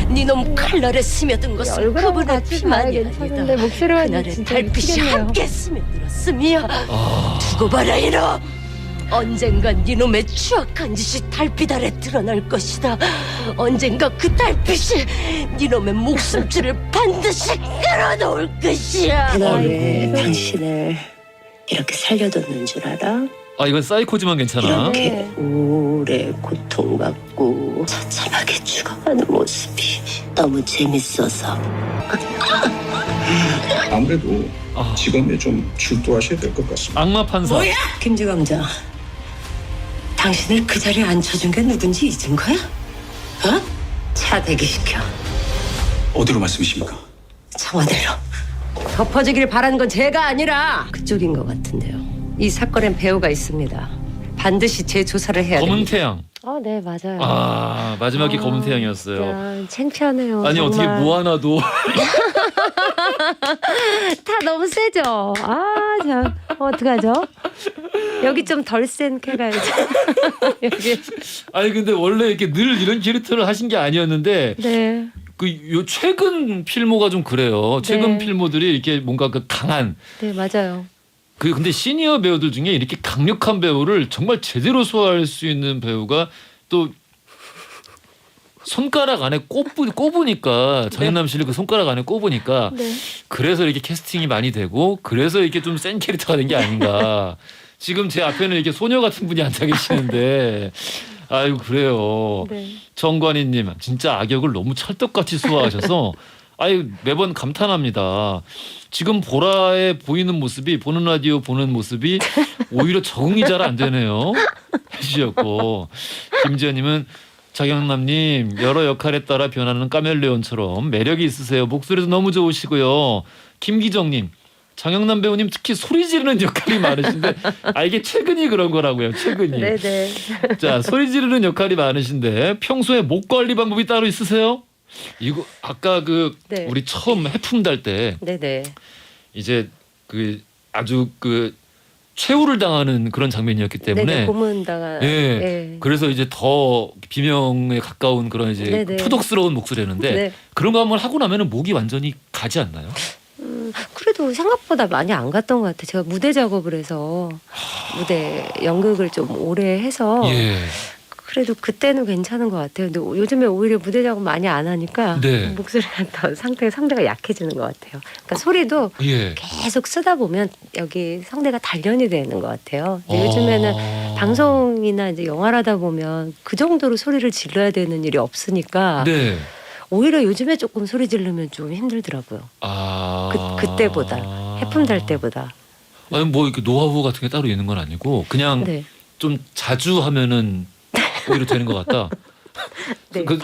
[SPEAKER 3] 네놈 칼날에 스며든 것은
[SPEAKER 2] 얼굴하고
[SPEAKER 3] 그분의
[SPEAKER 2] 같이 봐야
[SPEAKER 3] 피만이
[SPEAKER 2] 괜찮은데
[SPEAKER 3] 아니다.
[SPEAKER 2] 목소리가
[SPEAKER 3] 그날의
[SPEAKER 2] 진짜
[SPEAKER 3] 달빛이
[SPEAKER 2] 미치겠네요.
[SPEAKER 3] 함께 스며들었으며
[SPEAKER 1] 아,
[SPEAKER 3] 두고 봐라 이놈. 언젠간 네놈의 추악한 짓이 달빛 아래 드러날 것이다. 언젠가 그 달빛이 네놈의 목숨줄을 반드시 끌어놓을 것이야.
[SPEAKER 2] 아이고.
[SPEAKER 3] 당신을 이렇게 살려뒀는 줄 알아?
[SPEAKER 1] 아 이건 사이코지만 괜찮아.
[SPEAKER 2] 네.
[SPEAKER 3] 이렇게 오래 고통받고 처참하게 죽어가는 모습이 너무 재밌어서.
[SPEAKER 4] 아무래도
[SPEAKER 1] 아,
[SPEAKER 4] 직업에 좀 출두하셔야 될 것 같습니다.
[SPEAKER 1] 악마 판사.
[SPEAKER 3] 김주감자, 당신을 그 자리에 앉혀준 게 누군지 잊은 거야? 어? 차 대기시켜.
[SPEAKER 4] 어디로 말씀이십니까?
[SPEAKER 3] 청와대로. 덮어주길 바란 건 제가 아니라 그쪽인 것 같은데요. 이 사건엔 배우가 있습니다. 반드시 재조사를 해야
[SPEAKER 1] 검은
[SPEAKER 3] 됩니다.
[SPEAKER 1] 태양.
[SPEAKER 2] 네, 맞아요.
[SPEAKER 1] 아 마지막이 검은 태양이었어요.
[SPEAKER 2] 야, 창피하네요.
[SPEAKER 1] 아니 어떻게
[SPEAKER 2] 정말.
[SPEAKER 1] 뭐 하나도
[SPEAKER 2] 다 너무 세죠. 참 어떡하죠? 여기 좀 덜 센 캐가야죠. 여기.
[SPEAKER 1] 아니 근데 원래 이렇게 늘 이런 캐릭터를 하신 게 아니었는데
[SPEAKER 2] 네.
[SPEAKER 1] 그 요 최근 필모가 좀 그래요. 최근
[SPEAKER 2] 네.
[SPEAKER 1] 필모들이 이렇게 뭔가 그 강한
[SPEAKER 2] 네, 맞아요.
[SPEAKER 1] 그 근데 시니어 배우들 중에 이렇게 강력한 배우를 정말 제대로 소화할 수 있는 배우가 또 손가락 안에 꼽으니까 장현남 씨를 그 손가락 안에 꼽으니까
[SPEAKER 2] 네.
[SPEAKER 1] 그래서 이렇게 캐스팅이 많이 되고 그래서 이렇게 좀 센 캐릭터가 된 게 아닌가. 지금 제 앞에는 이렇게 소녀 같은 분이 앉아 계시는데 아이고 그래요.
[SPEAKER 2] 네.
[SPEAKER 1] 정관희님 진짜 악역을 너무 찰떡같이 소화하셔서 아유 매번 감탄합니다. 지금 보라에 보이는 모습이 보는 라디오 보는 모습이 오히려 적응이 잘 안 되네요. 해주셨고 김지현님은 장영남님 여러 역할에 따라 변하는 카멜레온처럼 매력이 있으세요. 목소리도 너무 좋으시고요. 김기정님 장영남 배우님 특히 소리 지르는 역할이 많으신데 이게 최근이 그런 거라고요. 최근이.
[SPEAKER 2] 네네.
[SPEAKER 1] 자 소리 지르는 역할이 많으신데 평소에 목 관리 방법이 따로 있으세요? 이거 아까 그
[SPEAKER 2] 네.
[SPEAKER 1] 우리 처음 해품달 때
[SPEAKER 2] 네네.
[SPEAKER 1] 이제 그 아주 그 최후를 당하는 그런 장면이었기 때문에
[SPEAKER 2] 네네. 고문다가.
[SPEAKER 1] 예.
[SPEAKER 2] 네.
[SPEAKER 1] 그래서 이제 더 비명에 가까운 그런 이제
[SPEAKER 2] 네네.
[SPEAKER 1] 푸덕스러운 목소리였는데
[SPEAKER 2] 네.
[SPEAKER 1] 그런 거 한번 하고 나면은 목이 완전히 가지 않나요?
[SPEAKER 2] 그래도 생각보다 많이 안 갔던 것 같아요. 제가 무대 작업을 해서 무대 연극을 좀 오래 해서
[SPEAKER 1] 예.
[SPEAKER 2] 그래도 그때는 괜찮은 것 같아요. 근데 요즘에 오히려 무대 작업 많이 안 하니까
[SPEAKER 1] 네.
[SPEAKER 2] 목소리가 더 상대가 약해지는 것 같아요. 그러니까 소리도
[SPEAKER 1] 예.
[SPEAKER 2] 계속 쓰다 보면 여기 성대가 단련이 되는 것 같아요. 근데 요즘에는 방송이나 이제 영화를 하다 보면 그 정도로 소리를 질러야 되는 일이 없으니까
[SPEAKER 1] 네.
[SPEAKER 2] 오히려 요즘에 조금 소리 지르면 좀 힘들더라고요. 그때보다 해품 달 때보다.
[SPEAKER 1] 아니 뭐 이렇게 노하우 같은 게 따로 있는 건 아니고 그냥
[SPEAKER 2] 네,
[SPEAKER 1] 좀 자주 하면은 오히려 되는 것 같다.
[SPEAKER 2] 네
[SPEAKER 1] 그-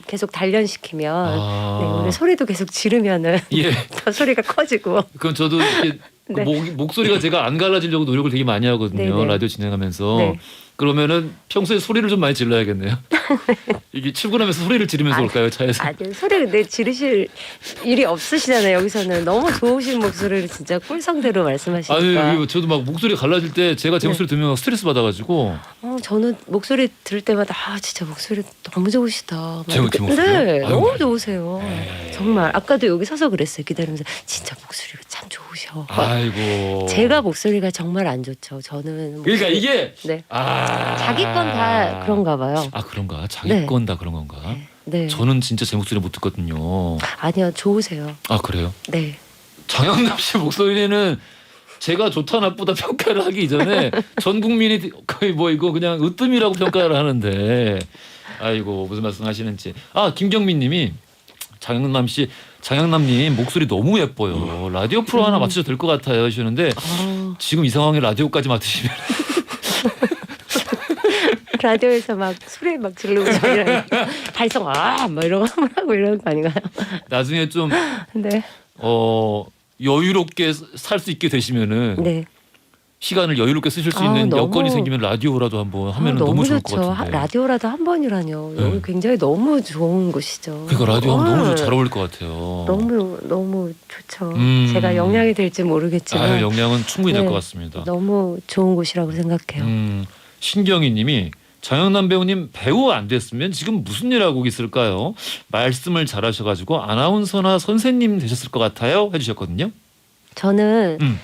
[SPEAKER 2] 계속 단련시키면
[SPEAKER 1] 아.
[SPEAKER 2] 네, 오히려 소리도 계속 지르면은
[SPEAKER 1] 예.
[SPEAKER 2] 더 소리가 커지고.
[SPEAKER 1] 그럼 저도 이렇게
[SPEAKER 2] 네.
[SPEAKER 1] 목소리가 제가 안 갈라지려고 노력을 되게 많이 하거든요.
[SPEAKER 2] 네네.
[SPEAKER 1] 라디오 진행하면서.
[SPEAKER 2] 네.
[SPEAKER 1] 그러면은 평소에 소리를 좀 많이 질러야겠네요. 이게 출근하면서 소리를 지르면서
[SPEAKER 2] 아니,
[SPEAKER 1] 올까요, 차에서?
[SPEAKER 2] 아니 소리 근데 지르실 일이 없으시잖아요. 여기서는 너무 좋으신 목소리를 진짜 꿀성대로 말씀하시니까.
[SPEAKER 1] 아니 저도 막 목소리 갈라질 때 제가 제
[SPEAKER 2] 네.
[SPEAKER 1] 목소리 들으면 스트레스 받아가지고
[SPEAKER 2] 저는 목소리 들을 때마다 진짜 목소리 너무 좋으시다. 막
[SPEAKER 1] 제
[SPEAKER 2] 이렇게-
[SPEAKER 1] 목소리요?
[SPEAKER 2] 네,
[SPEAKER 1] 아유,
[SPEAKER 2] 너무
[SPEAKER 1] 아유.
[SPEAKER 2] 좋으세요. 정말 아까도 여기 서서 그랬어요. 기다리면서 진짜 목소리가 참 좋으셔.
[SPEAKER 1] 아이고.
[SPEAKER 2] 제가 목소리가 정말 안 좋죠. 저는
[SPEAKER 1] 그러니까
[SPEAKER 2] 목소리-
[SPEAKER 1] 이게
[SPEAKER 2] 네.
[SPEAKER 1] 아
[SPEAKER 2] 자기 건 다 그런가 봐요.
[SPEAKER 1] 아 그런가? 자기
[SPEAKER 2] 네.
[SPEAKER 1] 건 다 그런 건가?
[SPEAKER 2] 네.
[SPEAKER 1] 저는 진짜 제 목소리 못 듣거든요.
[SPEAKER 2] 아니요, 좋으세요.
[SPEAKER 1] 아 그래요?
[SPEAKER 2] 네.
[SPEAKER 1] 장영남 씨 목소리는 제가 좋다 나쁘다 평가를 하기 이전에 전 국민이 거의 뭐 이거 그냥 으뜸이라고 평가를 하는데 아이고 무슨 말씀 하시는지. 김경민 님이 장영남님 목소리 너무 예뻐요. 라디오 프로 하나 맡으셔도 될 것 같아요 하시는데 지금 이 상황에 라디오까지 맡으시면
[SPEAKER 2] 라디오에서 막 소리 막 지르고 저희랑 발성 뭐 이런 거 하고 이러는 거 아닌가요?
[SPEAKER 1] 나중에 좀
[SPEAKER 2] 네.
[SPEAKER 1] 여유롭게 살 수 있게 되시면은
[SPEAKER 2] 네.
[SPEAKER 1] 시간을 여유롭게 쓰실 수 있는
[SPEAKER 2] 너무-
[SPEAKER 1] 여건이 생기면 라디오라도 한번 하면 너무 좋을 것
[SPEAKER 2] 좋죠.
[SPEAKER 1] 같은데.
[SPEAKER 2] 라디오라도 한 번이라뇨.
[SPEAKER 1] 네.
[SPEAKER 2] 여기 굉장히 너무 좋은 곳이죠.
[SPEAKER 1] 그러니까 라디오 하면 너무
[SPEAKER 2] 네.
[SPEAKER 1] 잘 어울릴 것 같아요.
[SPEAKER 2] 너무 좋죠.
[SPEAKER 1] 음.
[SPEAKER 2] 제가 영향이 될지 모르겠지만
[SPEAKER 1] 영향은 충분히 될
[SPEAKER 2] 네.
[SPEAKER 1] 것 같습니다.
[SPEAKER 2] 너무 좋은 곳이라고 생각해요.
[SPEAKER 1] 신경희님이 장영남 배우님 배우 안 됐으면 지금 무슨 일 하고 있을까요? 말씀을 잘하셔가지고 아나운서나 선생님 되셨을 것 같아요. 해주셨거든요.
[SPEAKER 2] 저는
[SPEAKER 1] 음.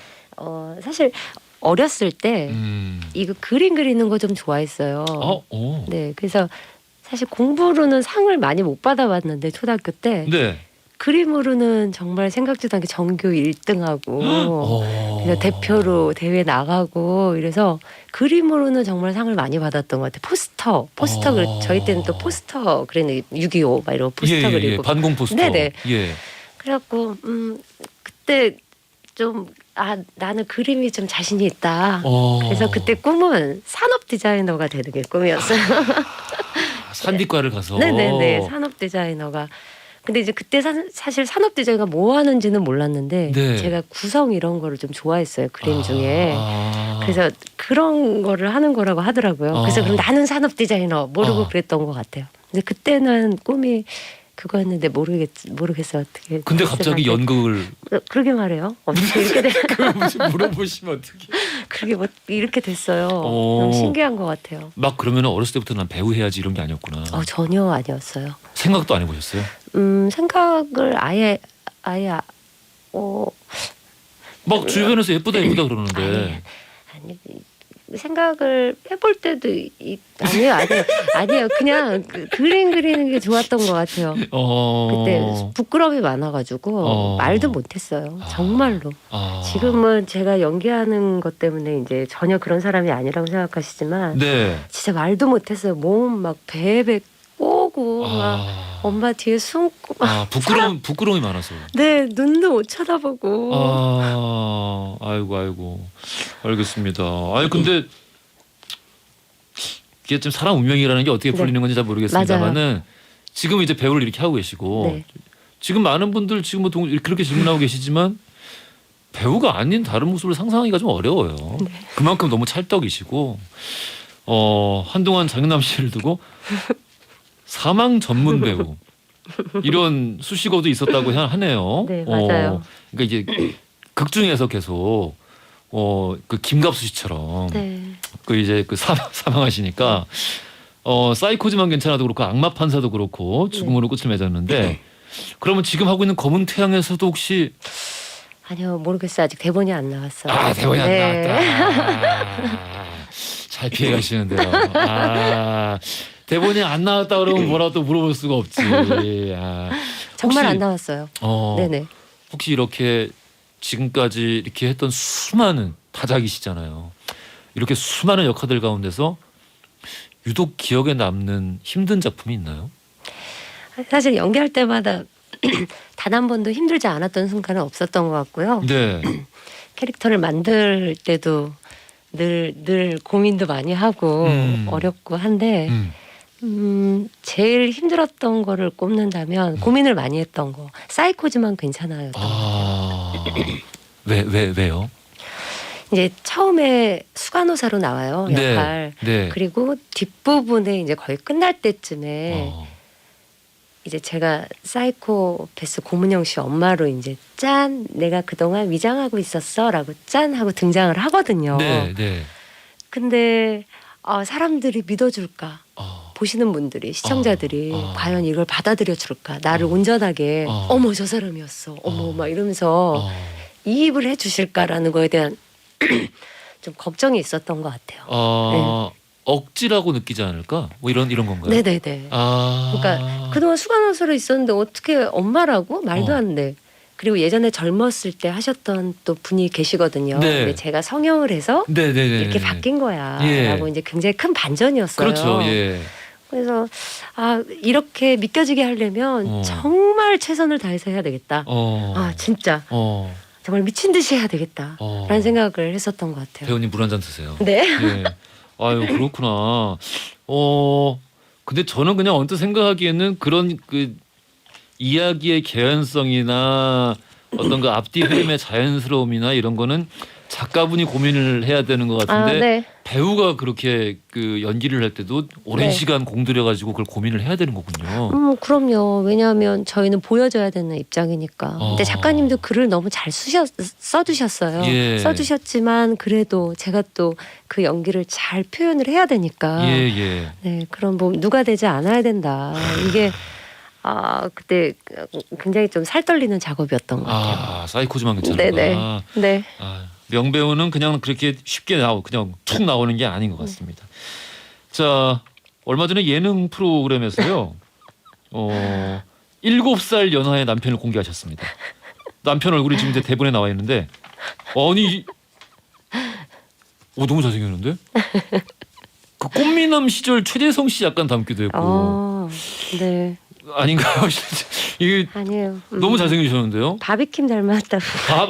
[SPEAKER 2] 사실 어렸을 때 이거 그림 그리는 거 좀 좋아했어요.
[SPEAKER 1] 오.
[SPEAKER 2] 네, 그래서 사실 공부로는 상을 많이 못 받아봤는데 초등학교 때
[SPEAKER 1] 네.
[SPEAKER 2] 그림으로는 정말 생각지도 않게 전교 1등하고 그래서 대표로 대회 나가고 이래서 그림으로는 정말 상을 많이 받았던 것 같아요. 포스터 저희 때는 또 포스터 그리는 6.25 막 이런 포스터 그리고
[SPEAKER 1] 반공 포스터.
[SPEAKER 2] 네네.
[SPEAKER 1] 예.
[SPEAKER 2] 그래갖고 그때 좀 나는 그림이 좀 자신이 있다. 그래서 그때 꿈은 산업 디자이너가 되는 게 꿈이었어요.
[SPEAKER 1] 산디과를 가서.
[SPEAKER 2] 네네네, 산업 디자이너가. 근데 이제 그때 사실 산업 디자이너가 뭐 하는지는 몰랐는데
[SPEAKER 1] 네.
[SPEAKER 2] 제가 구성 이런 거를 좀 좋아했어요, 그림 중에.
[SPEAKER 1] 아.
[SPEAKER 2] 그래서 그런 거를 하는 거라고 하더라고요. 그래서 그럼 나는 산업 디자이너 모르고 그랬던 것 같아요. 근데 그때는 꿈이 그거였는데 모르겠어 어떻게.
[SPEAKER 1] 근데 갑자기 연극을
[SPEAKER 2] 그러게 말해요. 어떻게 이렇게
[SPEAKER 1] 물어보시면 어떻게?
[SPEAKER 2] 그게 뭐 이렇게 됐어요.
[SPEAKER 1] 오.
[SPEAKER 2] 너무 신기한 것 같아요.
[SPEAKER 1] 막 그러면 어렸을 때부터 난 배우 해야지 이런 게 아니었구나.
[SPEAKER 2] 전혀 아니었어요.
[SPEAKER 1] 생각도 안 해보셨어요?
[SPEAKER 2] 생각을 아예
[SPEAKER 1] 막 주변에서 예쁘다 그러는데.
[SPEAKER 2] 아니 생각을 해볼 때도 아니에요. 그냥 그림 그리는 게 좋았던 것 같아요. 그때 부끄러움이 많아가지고 말도 못했어요. 정말로. 지금은 제가 연기하는 것 때문에 이제 전혀 그런 사람이 아니라고 생각하시지만
[SPEAKER 1] 네.
[SPEAKER 2] 진짜 말도 못했어요. 몸 막 베베 꼬고 막 엄마 뒤에 숨고 막
[SPEAKER 1] 부끄러움이 많아서.
[SPEAKER 2] 네, 눈도 못 쳐다보고.
[SPEAKER 1] 아이고. 알겠습니다. 아니 근데 이게 좀 사람 운명이라는 게 어떻게
[SPEAKER 2] 네.
[SPEAKER 1] 풀리는 건지 잘 모르겠습니다만은 지금 이제 배우를 이렇게 하고 계시고
[SPEAKER 2] 네.
[SPEAKER 1] 지금 많은 분들 지금 뭐 그렇게 질문하고 계시지만 배우가 아닌 다른 모습을 상상하기가 좀 어려워요.
[SPEAKER 2] 네.
[SPEAKER 1] 그만큼 너무 찰떡이시고 한동안 장영남 씨를 두고 사망 전문 배우 이런 수식어도 있었다고 하네요.
[SPEAKER 2] 네, 맞아요.
[SPEAKER 1] 그러니까 이제 극 중에서 계속 그 김갑수 씨처럼
[SPEAKER 2] 네.
[SPEAKER 1] 그 이제 그 사망하시니까 사이코즈만 괜찮아도 그렇고 악마 판사도 그렇고 죽음으로 끝을 맺었는데 그러면 지금 하고 있는 검은 태양에서도 혹시
[SPEAKER 2] 아니요, 모르겠어요. 아직 대본이 안 나왔어요.
[SPEAKER 1] 대본이
[SPEAKER 2] 네.
[SPEAKER 1] 안 나왔다. 잘 피해 가시는데요. 대본이 안 나왔다 그러면 뭐라도 물어볼 수가 없지. 아,
[SPEAKER 2] 정말
[SPEAKER 1] 혹시-
[SPEAKER 2] 안 나왔어요. 네네.
[SPEAKER 1] 혹시 이렇게 지금까지 이렇게 했던 수많은 타작이시잖아요. 이렇게 수많은 역할들 가운데서 유독 기억에 남는 힘든 작품이 있나요?
[SPEAKER 2] 사실 연기할 때마다 단 한 번도 힘들지 않았던 순간은 없었던 것 같고요.
[SPEAKER 1] 네.
[SPEAKER 2] 캐릭터를 만들 때도 늘 고민도 많이 하고 어렵고 한데 제일 힘들었던 거를 꼽는다면 고민을 많이 했던 거 사이코지만 괜찮아요.
[SPEAKER 1] 왜요?
[SPEAKER 2] 이제 처음에 수간호사로 나와요 역할.
[SPEAKER 1] 네.
[SPEAKER 2] 그리고 뒷부분에 이제 거의 끝날 때쯤에 이제 제가 사이코패스 고문영 씨 엄마로 이제 짠 내가 그동안 위장하고 있었어라고 짠 하고 등장을 하거든요.
[SPEAKER 1] 네.
[SPEAKER 2] 근데 사람들이 믿어줄까? 보시는 분들이 시청자들이 과연 이걸 받아들여 줄까? 나를 온전하게 어머 저 사람이었어. 어머 막 이러면서 이입을 해주실까라는 거에 대한 좀 걱정이 있었던 것 같아요. 네.
[SPEAKER 1] 억지라고 느끼지 않을까? 뭐 이런 건가요?
[SPEAKER 2] 네네네.
[SPEAKER 1] 그러니까
[SPEAKER 2] 그러니까 그동안 수간호사로 있었는데 어떻게 엄마라고 말도 안 돼. 그리고 예전에 젊었을 때 하셨던 또 분이 계시거든요.
[SPEAKER 1] 네.
[SPEAKER 2] 근데 제가 성형을 해서 이렇게 바뀐 거야라고 이제 굉장히 큰 반전이었어요.
[SPEAKER 1] 그렇죠. 예.
[SPEAKER 2] 그래서 이렇게 믿겨지게 하려면 정말 최선을 다해서 해야 되겠다. 진짜 정말 미친 듯이 해야 되겠다라는 생각을 했었던 것 같아요.
[SPEAKER 1] 배우님 물 한 잔 드세요.
[SPEAKER 2] 네.
[SPEAKER 1] 예. 아유 그렇구나. 근데 저는 그냥 언뜻 생각하기에는 그런 그 이야기의 개연성이나 어떤 그 앞뒤 흐름의 자연스러움이나 이런 거는 작가분이 고민을 해야 되는 것 같은데
[SPEAKER 2] 네.
[SPEAKER 1] 배우가 그렇게 그 연기를 할 때도 오랜
[SPEAKER 2] 네.
[SPEAKER 1] 시간 공들여 가지고 그걸 고민을 해야 되는 거군요.
[SPEAKER 2] 그럼요. 왜냐하면 저희는 보여줘야 되는 입장이니까. 근데 작가님도 글을 너무 잘 써두셨어요.
[SPEAKER 1] 예.
[SPEAKER 2] 써두셨지만 그래도 제가 또 그 연기를 잘 표현을 해야 되니까.
[SPEAKER 1] 예.
[SPEAKER 2] 네, 그럼 뭐 누가 되지 않아야 된다. 이게 그때 굉장히 좀 살떨리는 작업이었던 것 같아요.
[SPEAKER 1] 사이코지만 괜찮다.
[SPEAKER 2] 네네. 네.
[SPEAKER 1] 명배우는 그냥 그렇게 쉽게 그냥 툭 나오는 게 아닌 것 같습니다. 자, 얼마 전에 예능 프로그램에서요. 7살 연하의 남편을 공개하셨습니다. 남편 얼굴이 지금 이제 대본에 나와 있는데 아니 너무 잘생겼는데? 그 꽃미남 시절 최재성 씨 약간 닮기도 했고
[SPEAKER 2] 네.
[SPEAKER 1] 아닌가요? 이게
[SPEAKER 2] 아니에요.
[SPEAKER 1] 너무 잘생기셨는데요?
[SPEAKER 2] 바비킴 닮았다고.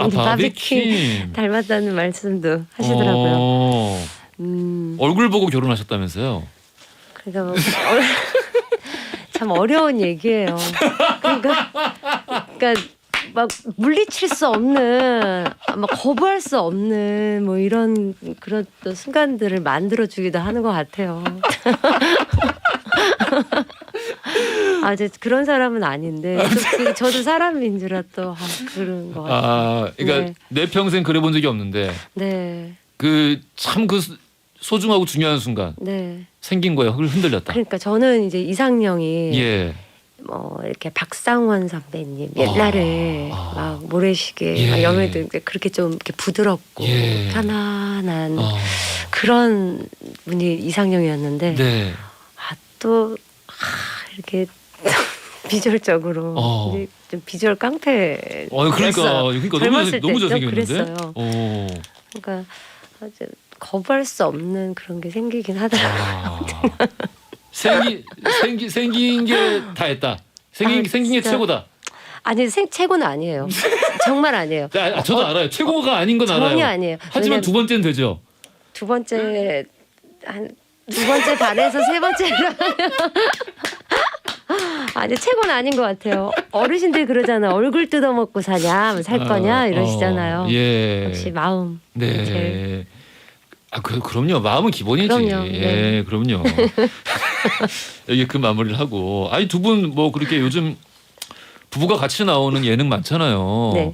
[SPEAKER 1] 바비킴
[SPEAKER 2] 닮았다는 말씀도 하시더라고요.
[SPEAKER 1] 얼굴 보고 결혼하셨다면서요?
[SPEAKER 2] 그러니까 뭐 참 어려운 얘기예요. 그러니까 막 물리칠 수 없는, 막 거부할 수 없는 뭐 이런 그런 또 순간들을 만들어주기도 하는 것 같아요. 이제 그런 사람은 아닌데 저도 사람인 줄라 또 그런 것 같아요.
[SPEAKER 1] 그러니까 내 평생 그래본 적이 없는데
[SPEAKER 2] 네.
[SPEAKER 1] 그 참 그 소중하고 중요한 순간
[SPEAKER 2] 네.
[SPEAKER 1] 생긴 거예요. 흔들렸다.
[SPEAKER 2] 그러니까 저는 이제 이상형이
[SPEAKER 1] 예.
[SPEAKER 2] 뭐 이렇게 박상원 선배님 옛날에 막 모래시계 막 염해도 그렇게 좀 이렇게 부드럽고 편안한 그런 분이 이상형이었는데
[SPEAKER 1] 네.
[SPEAKER 2] 또 이렇게 비주얼적으로 이제 좀 비주얼 깡패.
[SPEAKER 1] 그러니까 너무 잘생겼는데.
[SPEAKER 2] 그랬어요. 그러니까 거부할 수 없는 그런 게 생기긴 하더라고요.
[SPEAKER 1] 생긴 게 다 했다. 생긴 게 최고다.
[SPEAKER 2] 아니 최고는 아니에요. 정말 아니에요.
[SPEAKER 1] 저도 알아요. 최고가 아닌 건 알아요.
[SPEAKER 2] 전혀 아니에요.
[SPEAKER 1] 하지만 두 번째는 되죠.
[SPEAKER 2] 두 번째 반에서 세 번째로 아니 최고는 아닌 것 같아요. 어르신들 그러잖아. 얼굴 뜯어먹고 사냐, 살 거냐 이러시잖아요. 역시 마음.
[SPEAKER 1] 네.
[SPEAKER 2] 제일.
[SPEAKER 1] 그럼요. 마음은 기본이지.
[SPEAKER 2] 그럼요. 네.
[SPEAKER 1] 그럼요. 여기 그 마무리를 하고, 두 분 뭐 그렇게 요즘 부부가 같이 나오는 예능 많잖아요.
[SPEAKER 2] 네.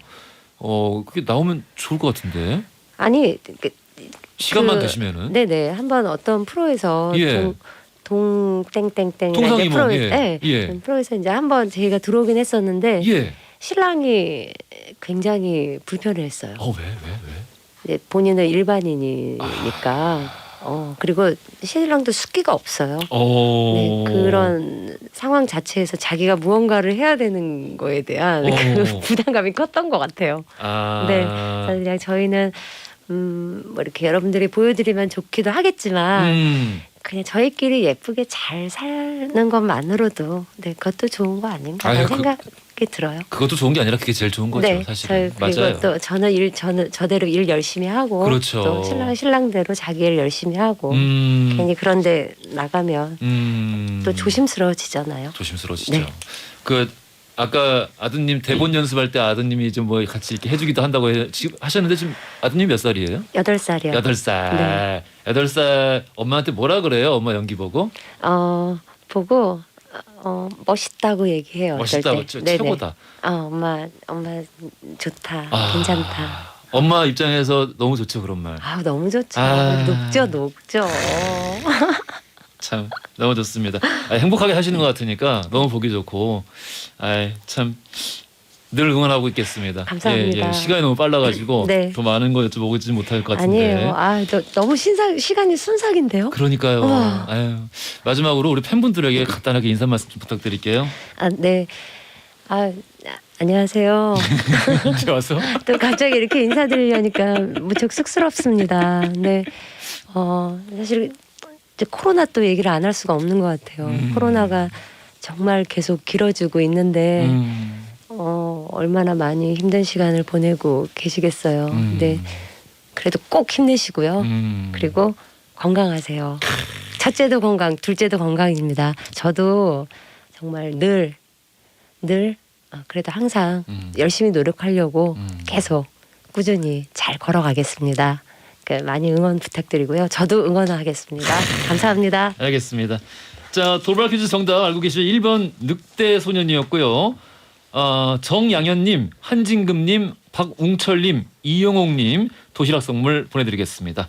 [SPEAKER 1] 그게 나오면 좋을 것 같은데.
[SPEAKER 2] 아니
[SPEAKER 1] 시간만 되시면은.
[SPEAKER 2] 네네. 한번 어떤 프로에서 동 땡땡땡
[SPEAKER 1] 통상이몽.
[SPEAKER 2] 프로에서 이제 한번 저희가 들어오긴 했었는데
[SPEAKER 1] 예.
[SPEAKER 2] 신랑이 굉장히 불편해했어요.
[SPEAKER 1] 왜?
[SPEAKER 2] 본인은 일반인이니까 그리고 신랑도 숫기가 없어요. 네, 그런 상황 자체에서 자기가 무언가를 해야 되는 거에 대한 그 부담감이 컸던 것 같아요. 네, 그래서 그냥 저희는 뭐 이렇게 여러분들이 보여드리면 좋기도 하겠지만 그냥 저희끼리 예쁘게 잘 사는 것만으로도 네, 그것도 좋은 거 아닌가 하는 생각이 들어요.
[SPEAKER 1] 그것도 좋은 게 아니라 그게 제일 좋은 거죠,
[SPEAKER 2] 네,
[SPEAKER 1] 사실.
[SPEAKER 2] 그리고
[SPEAKER 1] 맞아요.
[SPEAKER 2] 또 저는 저대로 일 열심히 하고
[SPEAKER 1] 그렇죠.
[SPEAKER 2] 또 신랑대로 자기 일 열심히 하고 괜히 그런데 나가면 또 조심스러워지잖아요.
[SPEAKER 1] 조심스러워지죠.
[SPEAKER 2] 네.
[SPEAKER 1] 그 아까 아드님 대본 연습할 때 아드님이 좀 뭐 같이 이렇게 해주기도 한다고 지금 하셨는데 지금 아드님 몇 살이에요?
[SPEAKER 2] 8살이요.
[SPEAKER 1] 8살.
[SPEAKER 2] 네.
[SPEAKER 1] 8살 엄마한테 뭐라 그래요? 엄마 연기 보고?
[SPEAKER 2] 보고 멋있다고 얘기해요.
[SPEAKER 1] 멋있다고 최고다.
[SPEAKER 2] 엄마 좋다. 괜찮다.
[SPEAKER 1] 엄마 입장에서 너무 좋죠 그런 말.
[SPEAKER 2] 너무 좋죠.
[SPEAKER 1] 아.
[SPEAKER 2] 녹죠.
[SPEAKER 1] 참 너무 좋습니다. 행복하게 하시는 것 같으니까 너무 보기 좋고, 참 늘 응원하고 있겠습니다.
[SPEAKER 2] 감사합니다.
[SPEAKER 1] 시간이 너무 빨라가지고
[SPEAKER 2] 네.
[SPEAKER 1] 더 많은 거 여쭤보지 못할 것 같은데.
[SPEAKER 2] 아니에요. 너무 시간이 순삭인데요.
[SPEAKER 1] 그러니까요.
[SPEAKER 2] 우와.
[SPEAKER 1] 마지막으로 우리 팬분들에게 간단하게 인사 말씀 좀 부탁드릴게요.
[SPEAKER 2] 네. 안녕하세요.
[SPEAKER 1] 이제 와서
[SPEAKER 2] 또 갑자기 이렇게 인사드리려니까 무척 쑥스럽습니다. 네. 사실 이제 코로나 또 얘기를 안 할 수가 없는 것 같아요. 코로나가 정말 계속 길어지고 있는데 얼마나 많이 힘든 시간을 보내고 계시겠어요. 근데 그래도 꼭 힘내시고요. 그리고 건강하세요. 첫째도 건강, 둘째도 건강입니다. 저도 정말 늘 그래도 항상 열심히 노력하려고 계속 꾸준히 잘 걸어가겠습니다. 많이 응원 부탁드리고요. 저도 응원하겠습니다. 감사합니다.
[SPEAKER 1] 알겠습니다. 자, 돌발 퀴즈 정답 알고 계시죠? 1번 늑대 소년이었고요. 정양현님, 한진금님, 박웅철님, 이영옥님 도시락 선물 보내드리겠습니다.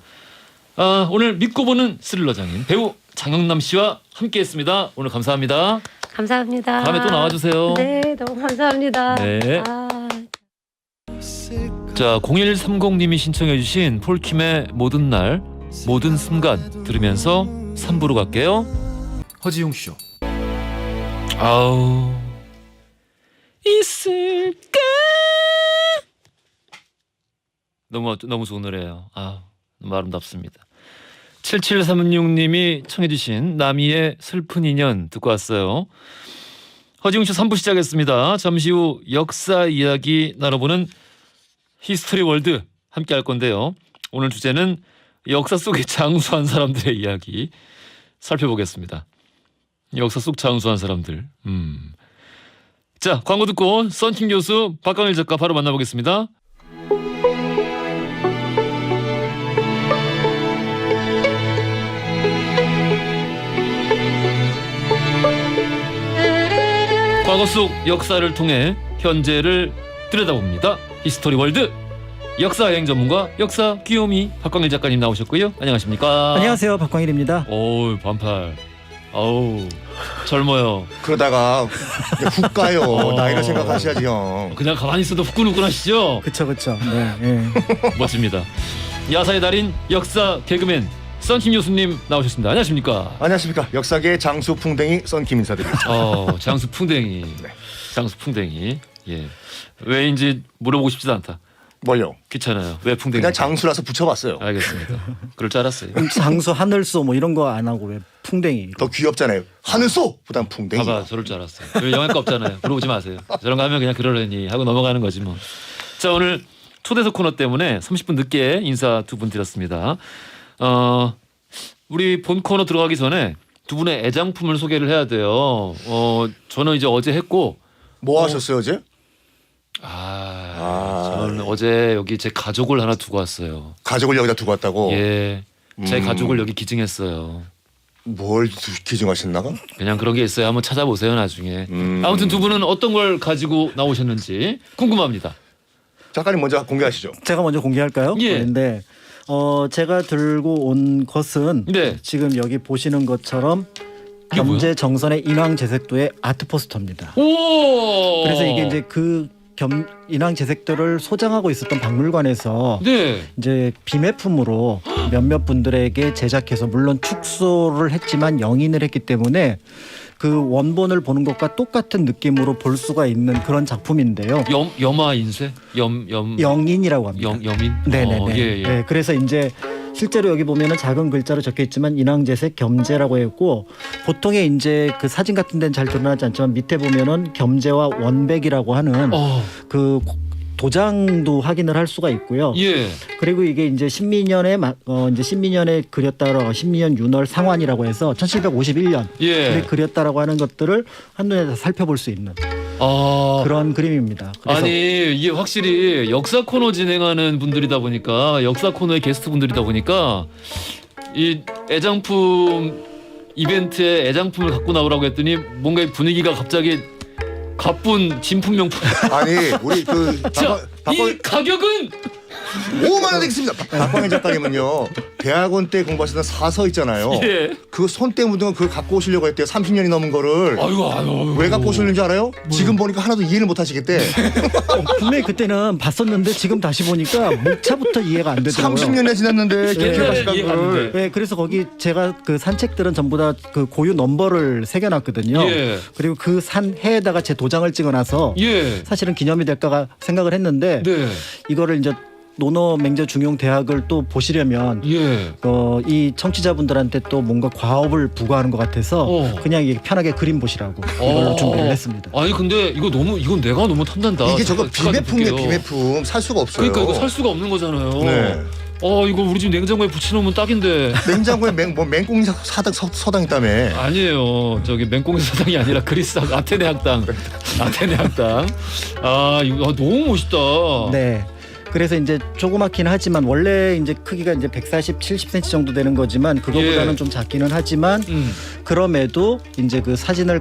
[SPEAKER 1] 오늘 믿고 보는 스릴러 장인 배우 장영남 씨와 함께했습니다. 오늘 감사합니다.
[SPEAKER 2] 감사합니다.
[SPEAKER 1] 다음에 또 나와주세요.
[SPEAKER 2] 네, 너무 감사합니다.
[SPEAKER 1] 네. 자, 0130님이 신청해주신 폴킴의 모든 날, 모든 순간 들으면서 3부로 갈게요. 허지용 쇼. 아우 있을까? 너무 좋은 노래예요. 너무 아름답습니다. 7736님이 청해주신 나미의 슬픈 인연 듣고 왔어요. 허지웅쇼 3부 시작했습니다. 잠시 후 역사 이야기 나눠보는 히스토리 월드 함께 할 건데요. 오늘 주제는 역사 속에 장수한 사람들의 이야기 살펴보겠습니다. 역사 속 장수한 사람들. 자, 광고 듣고 썬킴 교수 박광일 작가 바로 만나보겠습니다. 과거 속 역사를 통해 현재를 들여다봅니다. 히스토리 월드 역사 여행 전문가 역사 귀요미 박광일 작가님 나오셨고요. 안녕하십니까?
[SPEAKER 5] 안녕하세요, 박광일입니다.
[SPEAKER 1] 오, 반팔. 아우, 젊어요.
[SPEAKER 6] 그러다가 훅 가요. 나이를 생각하셔야지 형.
[SPEAKER 1] 그냥 가만히 있어도 후끈후끈하시죠?
[SPEAKER 5] 그쵸. 네.
[SPEAKER 1] 멋집니다. 야사의 달인 역사 개그맨 썬킴 교수님 나오셨습니다. 안녕하십니까?
[SPEAKER 6] 안녕하십니까. 역사계 장수 풍뎅이 썬킴 인사드립니다.
[SPEAKER 1] 장수 풍뎅이.
[SPEAKER 6] 네.
[SPEAKER 1] 장수 풍뎅이. 예. 왜인지 물어보고 싶지도 않다.
[SPEAKER 6] 뭘요?
[SPEAKER 1] 귀찮아요. 왜 풍뎅이?
[SPEAKER 6] 그냥 장수라서 붙여봤어요.
[SPEAKER 1] 알겠습니다. 그럴 줄 알았어요.
[SPEAKER 5] 장수, 하늘소 뭐 이런 거 안 하고 왜 풍뎅이?
[SPEAKER 6] 더 귀엽잖아요. 하늘소 보단 풍뎅이.
[SPEAKER 1] 봐봐, 저럴 줄 알았어요. 왜 영양가 없잖아요. 물어보지 마세요. 저런 거 하면 그냥 그러려니 하고 넘어가는 거지 뭐. 자, 오늘 초대석 코너 때문에 30분 늦게 인사 두 분 드렸습니다. 우리 본 코너 들어가기 전에 두 분의 애장품을 소개를 해야 돼요. 저는 이제 어제 했고.
[SPEAKER 6] 뭐 하셨어요 어제?
[SPEAKER 1] 저는 어제 여기 제 가족을 하나 두고 왔어요.
[SPEAKER 6] 가족을 여기다 두고 왔다고?
[SPEAKER 1] 예. 제 가족을 여기 기증했어요.
[SPEAKER 6] 뭘 기증하셨나가?
[SPEAKER 1] 그냥 그런 게 있어요. 한번 찾아보세요 나중에. 아무튼 두 분은 어떤 걸 가지고 나오셨는지 궁금합니다.
[SPEAKER 6] 작가님 먼저 공개하시죠.
[SPEAKER 5] 제가 먼저 공개할까요?
[SPEAKER 1] 예.
[SPEAKER 5] 그런데 제가 들고 온 것은
[SPEAKER 1] 네.
[SPEAKER 5] 지금 여기 보시는 것처럼 겸재 정선의 인왕제색도의 아트 포스터입니다.
[SPEAKER 1] 오.
[SPEAKER 5] 그래서 이게 이제 그 인왕 재색도를 소장하고 있었던 박물관에서
[SPEAKER 1] 네.
[SPEAKER 5] 이제 비매품으로 몇몇 분들에게 제작해서 물론 축소를 했지만 영인을 했기 때문에 그 원본을 보는 것과 똑같은 느낌으로 볼 수가 있는 그런 작품인데요.
[SPEAKER 1] 염화 인쇄?
[SPEAKER 5] 영인이라고 합니다.
[SPEAKER 1] 염인?
[SPEAKER 5] 네네네.
[SPEAKER 1] 예.
[SPEAKER 5] 네, 그래서 이제 실제로 여기 보면은 작은 글자로 적혀 있지만 인왕재색 겸재라고 했고 보통의 이제 그 사진 같은 데는 잘 드러나지 않지만 밑에 보면은 겸재와 원백이라고 하는 그 도장도 확인을 할 수가 있고요.
[SPEAKER 1] 예.
[SPEAKER 5] 그리고 이게 이제 신민년에 이제 신민년에 그렸다라고 신민년 윤월 상환이라고 해서 1751년
[SPEAKER 1] 예.
[SPEAKER 5] 그렸다라고 하는 것들을 한눈에 다 살펴볼 수 있는 그런 그림입니다. 그래서
[SPEAKER 1] 아니 이게 확실히 역사 코너 진행하는 분들이다 보니까 역사 코너의 게스트 분들이다 보니까 이 애장품 이벤트에 애장품을 갖고 나오라고 했더니 뭔가 분위기가 갑자기 가쁜 진품 명품.
[SPEAKER 6] 아니 우리 그
[SPEAKER 1] 자, 이 가격은
[SPEAKER 6] 5만 원 되겠습니다. 박광일 작가님은요 대학원 때 공부하시던 사서 있잖아요.
[SPEAKER 1] 예.
[SPEAKER 6] 그 손때 묻은 거 그걸 갖고 오시려고 했대요. 30년이 넘은 거를.
[SPEAKER 1] 아유.
[SPEAKER 6] 왜 갖고 오시는 줄 알아요? 지금 보니까 하나도 이해를 못 하시겠대.
[SPEAKER 5] 분명히 그때는 봤었는데 지금 다시 보니까 목차부터 이해가 안 되더라고요.
[SPEAKER 6] 30년이 지났는데 기억하시던
[SPEAKER 1] 옛날에 이해가 안
[SPEAKER 6] 거를.
[SPEAKER 1] 돼.
[SPEAKER 5] 네, 그래서 거기 제가 그 산책들은 전부 다 그 고유 넘버를 새겨놨거든요.
[SPEAKER 1] 예.
[SPEAKER 5] 그리고 그 산 해에다가 제 도장을 찍어놔서
[SPEAKER 1] 예.
[SPEAKER 5] 사실은 기념이 될까 생각을 했는데
[SPEAKER 1] 네.
[SPEAKER 5] 이거를 이제 노노맹저중용대학을 또 보시려면
[SPEAKER 1] 예.
[SPEAKER 5] 이 청취자분들한테 또 뭔가 과업을 부과하는 것 같아서 그냥 이게 편하게 그림 보시라고 이걸로 준비를 했습니다.
[SPEAKER 1] 아니 근데 이건 내가 너무 탐난다.
[SPEAKER 6] 이게 저거
[SPEAKER 1] 제가
[SPEAKER 6] 비매품이에요.
[SPEAKER 1] 볼게요.
[SPEAKER 6] 비매품 살 수가 없어요.
[SPEAKER 1] 그러니까 이거 살 수가 없는 거잖아요.
[SPEAKER 6] 네.
[SPEAKER 1] 이거 우리 집 냉장고에 붙여놓으면 딱인데.
[SPEAKER 6] 냉장고에 맹꽁이 서당 있다며.
[SPEAKER 1] 아니에요. 저기 맹꽁이 사당이 아니라 그리스 아테네 학당. 아테네 학당. 이거 너무 멋있다.
[SPEAKER 5] 네. 그래서 이제 조그맣긴 하지만 원래 이제 크기가 이제 140, 70cm 정도 되는 거지만 그거보다는
[SPEAKER 1] 예.
[SPEAKER 5] 좀 작기는 하지만 그럼에도 이제 그 사진을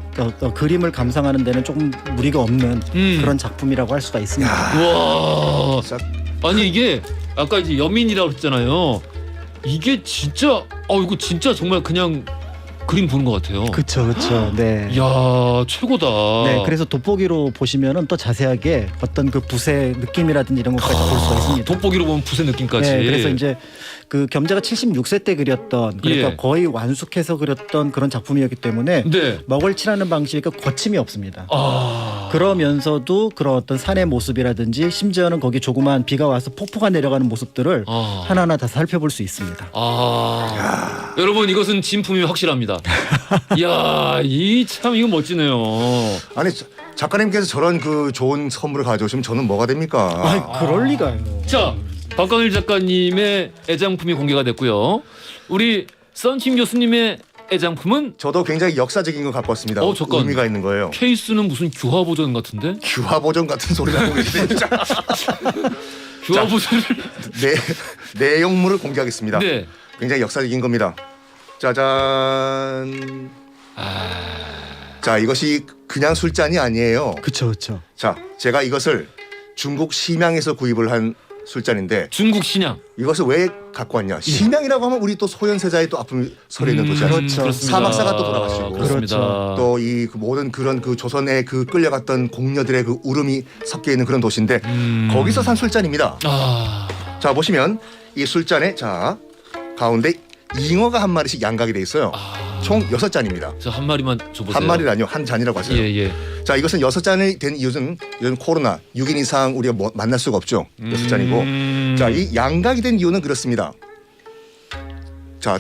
[SPEAKER 5] 그림을 감상하는 데는 조금 무리가 없는 그런 작품이라고 할 수가 있습니다.
[SPEAKER 1] 와.
[SPEAKER 6] 진짜.
[SPEAKER 1] 아니 이게 아까 이제 여민이라고 했잖아요. 이게 진짜 이거 진짜 정말 그냥 그림 보는 것 같아요.
[SPEAKER 5] 그렇죠. 네.
[SPEAKER 1] 이야 최고다.
[SPEAKER 5] 네, 그래서 돋보기로 보시면은 또 자세하게 어떤 그 붓의 느낌이라든지 이런 것까지 볼 수가 있습니다.
[SPEAKER 1] 돋보기로 보면 붓의 느낌까지.
[SPEAKER 5] 네, 그래서 이제 그 겸재가 76세 때 그렸던 그러니까
[SPEAKER 1] 예.
[SPEAKER 5] 거의 완숙해서 그렸던 그런 작품이었기 때문에
[SPEAKER 1] 네.
[SPEAKER 5] 먹을 칠하는 방식이 거침이 없습니다.
[SPEAKER 1] 아.
[SPEAKER 5] 그러면서도 그런 어떤 산의 모습이라든지 심지어는 거기 조그만 비가 와서 폭포가 내려가는 모습들을 하나하나 다 살펴볼 수 있습니다.
[SPEAKER 1] 여러분 이것은 진품이 확실합니다. 이야 이거 멋지네요.
[SPEAKER 6] 아니 작가님께서 저런 그 좋은 선물을 가져오시면 저는 뭐가 됩니까?
[SPEAKER 5] 그럴 리가요.
[SPEAKER 1] 자 박광일 작가님의 애장품이 공개가 됐고요. 우리 썬킴 교수님의 애장품은
[SPEAKER 6] 저도 굉장히 역사적인 거 갖고 왔습니다.
[SPEAKER 1] 잠깐.
[SPEAKER 6] 의미가 있는 거예요.
[SPEAKER 1] 케이스는 무슨 규화 버전 같은데?
[SPEAKER 6] 규화 버전 같은 소리 나고 계시네. 진짜.
[SPEAKER 1] 규화 버전을
[SPEAKER 6] 내용물을 공개하겠습니다.
[SPEAKER 1] 네.
[SPEAKER 6] 굉장히 역사적인 겁니다. 짜잔. 자, 이것이 그냥 술잔이 아니에요.
[SPEAKER 5] 그렇죠.
[SPEAKER 6] 자, 제가 이것을 중국 심양에서 구입을 한 술잔인데
[SPEAKER 1] 중국 신양.
[SPEAKER 6] 이것을 왜 갖고 왔냐? 심양이라고 하면 우리 또 소현세자의 또 아픔이 서려 있는 도시 아닙니까?
[SPEAKER 5] 그렇죠.
[SPEAKER 6] 사막사가 또 돌아가시고
[SPEAKER 1] 그렇습니다.
[SPEAKER 6] 또 이 모든 그런 그 조선의 그 끌려갔던 공녀들의 그 울음이 섞여 있는 그런 도시인데 거기서 산 술잔입니다. 자 보시면 이 술잔에 자 가운데 잉어가 한 마리씩 양각이 돼 있어요. 총 6잔입니다.
[SPEAKER 1] 저 한 마리만 줘보세요.
[SPEAKER 6] 한 마리라뇨, 한 잔이라고 하세요.
[SPEAKER 1] 예.
[SPEAKER 6] 자 이것은 6잔이 된 이유는 이런 코로나 6인 이상 우리가 만날 수가 없죠. 6잔이고 자 이 양각이 된 이유는 그렇습니다. 자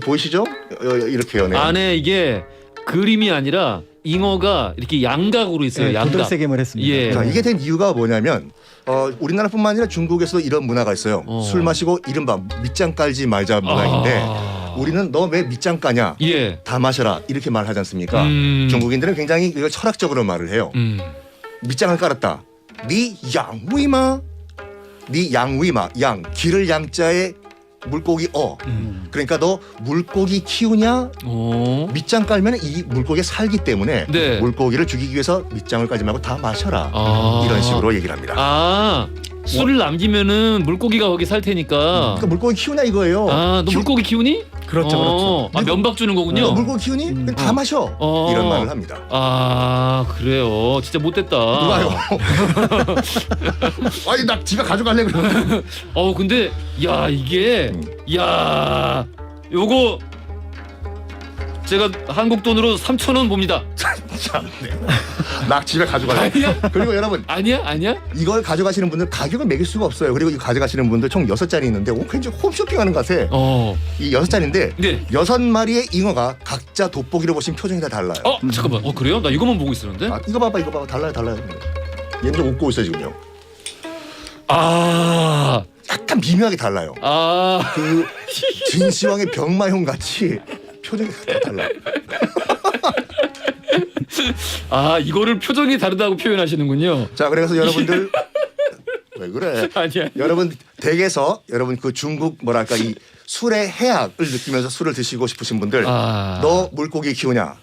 [SPEAKER 6] 보이시죠? 이렇게요. 네.
[SPEAKER 1] 안에 이게 그림이 아니라 잉어가 이렇게 양각으로 있어요.
[SPEAKER 5] 네,
[SPEAKER 1] 양각.
[SPEAKER 5] 도돌새김을 했습니다.
[SPEAKER 1] 예.
[SPEAKER 6] 자 이게 된 이유가 뭐냐면 우리나라뿐만 아니라 중국에서도 이런 문화가 있어요. 술 마시고 이른바 밑장 깔지 말자 문화인데 우리는 너 왜 밑장 까냐?
[SPEAKER 1] 예.
[SPEAKER 6] 다 마셔라 이렇게 말하지 않습니까? 중국인들은 굉장히 이걸 철학적으로 말을 해요. 밑장을 깔았다. 네 양위마, 네 양위마, 양 기를 양자에 물고기 그러니까 너 물고기 키우냐? 밑장 깔면 이 물고기가 살기 때문에
[SPEAKER 1] 네.
[SPEAKER 6] 물고기를 죽이기 위해서 밑장을 까지 말고 다 마셔라. 이런 식으로 얘기를 합니다.
[SPEAKER 1] 술을 남기면은 물고기가 거기 살 테니까.
[SPEAKER 6] 그러니까 물고기 키우냐 이거예요.
[SPEAKER 1] 너 물고기 키우니?
[SPEAKER 5] 그렇죠, 그렇죠.
[SPEAKER 1] 아, 면박 주는 거군요.
[SPEAKER 6] 물고기 키우니? 그냥 다 마셔. 이런 말을 합니다.
[SPEAKER 1] 아 그래요. 진짜 못됐다.
[SPEAKER 6] 누가요? 아니 나 집에 가져갈래 그러면.
[SPEAKER 1] 근데 야 이게 야 요거 제가 한국 돈으로 3,000원 봅니다.
[SPEAKER 6] 참, 네. 나 집에 가져갈래.
[SPEAKER 1] 아니야?
[SPEAKER 6] 그리고 여러분
[SPEAKER 1] 아니야?
[SPEAKER 6] 이걸 가져가시는 분들 가격을 매길 수가 없어요. 그리고 이거 가져가시는 분들 총 6자리 있는데 굉장히 홈쇼핑하는 것 같아. 이 6자리인데
[SPEAKER 1] 네.
[SPEAKER 6] 6마리의 잉어가 각자 돋보기로 보신 표정이 다 달라요.
[SPEAKER 1] 잠깐만. 그래요? 나 이거만 보고 있었는데.
[SPEAKER 6] 아, 이거 봐봐 달라요. 얘는 좀 웃고 있어 지금요.
[SPEAKER 1] 아.
[SPEAKER 6] 약간 미묘하게 달라요. 그 진시황의 병마용 같이 표정이 다 달라요.
[SPEAKER 1] 이거를 표정이 다르다고 표현하시는군요.
[SPEAKER 6] 자, 그래서 여러분들 왜 그래?
[SPEAKER 1] 아니야.
[SPEAKER 6] 여러분 댁에서 여러분 그 중국 뭐랄까 이 술의 해악을 느끼면서 술을 드시고 싶으신 분들 너 물고기 키우냐?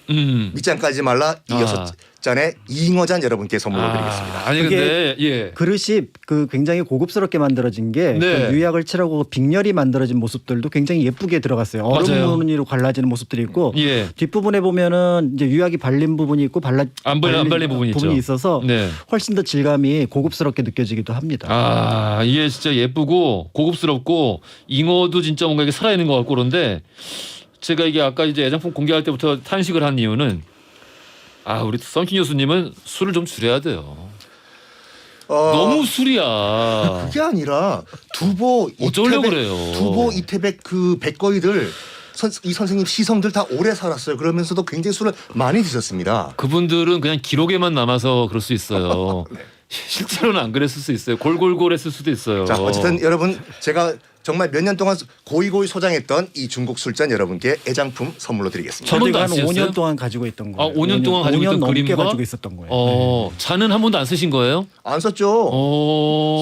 [SPEAKER 6] 밑장 까지 말라 이 6잔의 잉어잔 여러분께 선물로 드리겠습니다.
[SPEAKER 1] 아니 근데 예.
[SPEAKER 5] 그릇이 그 굉장히 고급스럽게 만들어진 게
[SPEAKER 1] 네.
[SPEAKER 5] 그 유약을 칠하고 빅렬이 만들어진 모습들도 굉장히 예쁘게 들어갔어요. 얼음 무늬로 갈라지는 모습들이 있고
[SPEAKER 1] 예.
[SPEAKER 5] 뒷부분에 보면은 이제 유약이 발린 부분이 있고
[SPEAKER 1] 안 발린 부분이 있죠.
[SPEAKER 5] 있어서
[SPEAKER 1] 네.
[SPEAKER 5] 훨씬 더 질감이 고급스럽게 느껴지기도 합니다.
[SPEAKER 1] 이게 진짜 예쁘고 고급스럽고 잉어도 진짜 뭔가 이게 살아있는 것 같고 그런데 제가 이게 아까 이제 애장품 공개할 때부터 탄식을 한 이유는 우리 썬킴 교수님은 술을 좀 줄여야 돼요. 너무 술이야.
[SPEAKER 6] 그게 아니라 두보
[SPEAKER 1] 어쩌려고
[SPEAKER 6] 이태백,
[SPEAKER 1] 그래요.
[SPEAKER 6] 두보 이태백 그 백거이들 이 선생님 시성들 다 오래 살았어요. 그러면서도 굉장히 술을 많이 드셨습니다.
[SPEAKER 1] 그분들은 그냥 기록에만 남아서 그럴 수 있어요.
[SPEAKER 6] 네.
[SPEAKER 1] 실제로는 안 그랬을 수 있어요. 골골골했을 수도 있어요.
[SPEAKER 6] 자, 어쨌든 여러분 제가 정말 몇 년 동안 고이고이 소장했던 이 중국 술잔 여러분께 애장품 선물로 드리겠습니다.
[SPEAKER 1] 한 번도
[SPEAKER 5] 저희가
[SPEAKER 1] 안
[SPEAKER 5] 한
[SPEAKER 1] 쓰셨어요?
[SPEAKER 5] 5년 동안 가지고 있던 거예요.
[SPEAKER 1] 5년 동안 가지고
[SPEAKER 5] 5년
[SPEAKER 1] 있던
[SPEAKER 5] 넘게
[SPEAKER 1] 그림과?
[SPEAKER 5] 가지고 있었던 거예요.
[SPEAKER 1] 잔은 한 번도 안 쓰신 거예요?
[SPEAKER 6] 안 썼죠.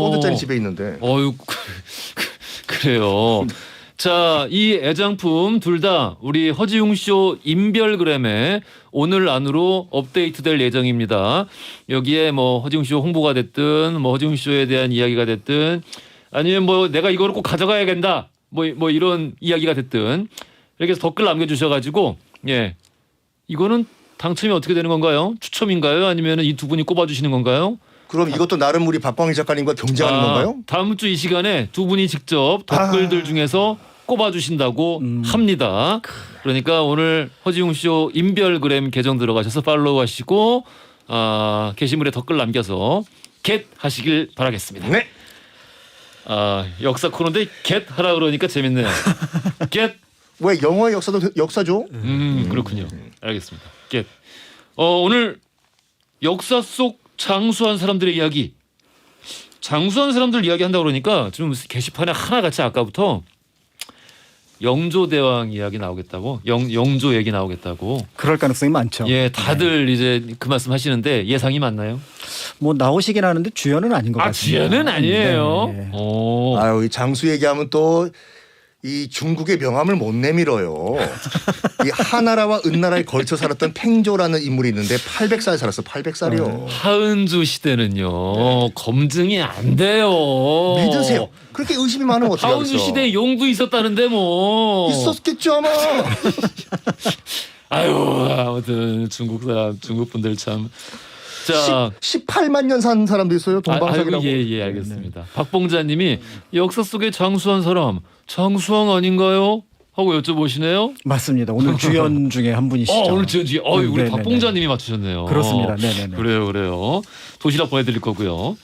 [SPEAKER 6] 소주잔이 집에 있는데.
[SPEAKER 1] 그래요. 자, 이 애장품 둘 다 우리 허지웅 쇼 인별그램에 오늘 안으로 업데이트될 예정입니다. 여기에 뭐 허지웅 쇼 홍보가 됐든 뭐 허지웅 쇼에 대한 이야기가 됐든 아니면 뭐 내가 이거를 꼭 가져가야 된다. 뭐 이런 이야기가 됐든 이렇게 해서 댓글 남겨주셔가지고 이거는 당첨이 어떻게 되는 건가요? 추첨인가요? 아니면 이 두 분이 꼽아주시는 건가요?
[SPEAKER 6] 그럼 이것도 나름 우리 박광일 작가님과 경쟁하는 건가요?
[SPEAKER 1] 다음 주 이 시간에 두 분이 직접 댓글들 중에서 꼽아주신다고 합니다. 그러니까 오늘 허지웅 쇼 인별그램 계정 들어가셔서 팔로우 하시고 게시물에 댓글 남겨서 겟 하시길 바라겠습니다.
[SPEAKER 6] 네.
[SPEAKER 1] 역사 코너인데 겟 하라 그러니까 재밌네요. 겟.
[SPEAKER 6] 왜 영어의 역사도 역사죠?
[SPEAKER 1] 그렇군요. 알겠습니다. 겟. 오늘 역사 속 장수한 사람들의 이야기. 장수한 사람들 이야기 한다고 그러니까 좀 게시판에 하나같이 아까부터 영조대왕 이야기 나오겠다고 영조 얘기 나오겠다고.
[SPEAKER 5] 그럴 가능성이 많죠.
[SPEAKER 1] 예, 다들 이제 그 말씀 하시는데 예상이 맞나요?
[SPEAKER 5] 뭐 나오시긴 하는데 주연은 아닌 것 같습니다.
[SPEAKER 1] 주연은 아니에요.
[SPEAKER 5] 네.
[SPEAKER 6] 이 장수 얘기하면 또 이 중국의 명함을 못 내밀어요. 이 하나라와 은나라에 걸쳐 살았던 팽조라는 인물이 있는데 800살 살았어. 800살이요.
[SPEAKER 1] 하은주 시대는요 검증이 안 돼요.
[SPEAKER 6] 믿으세요. 그렇게 의심이 많으면 어떻게 하겠어.
[SPEAKER 1] 하은주 시대에 용도 있었다는데 뭐.
[SPEAKER 6] 있었겠죠 아마.
[SPEAKER 1] 아무튼 중국 분들 참. 자,
[SPEAKER 6] 18만 년 산 사람도 있어요. 동방석이라고.
[SPEAKER 1] 예, 알겠습니다. 박봉자님이 역사 속에 장수한 사람 장수왕 아닌가요? 하고 여쭤보시네요.
[SPEAKER 5] 맞습니다. 오늘 주연 중에 한 분이시죠.
[SPEAKER 1] 오늘 주연 중에 우리
[SPEAKER 5] 네네네.
[SPEAKER 1] 박봉자님이 맞추셨네요.
[SPEAKER 5] 그렇습니다. 네네네.
[SPEAKER 1] 그래요. 도시락 보내드릴 거고요.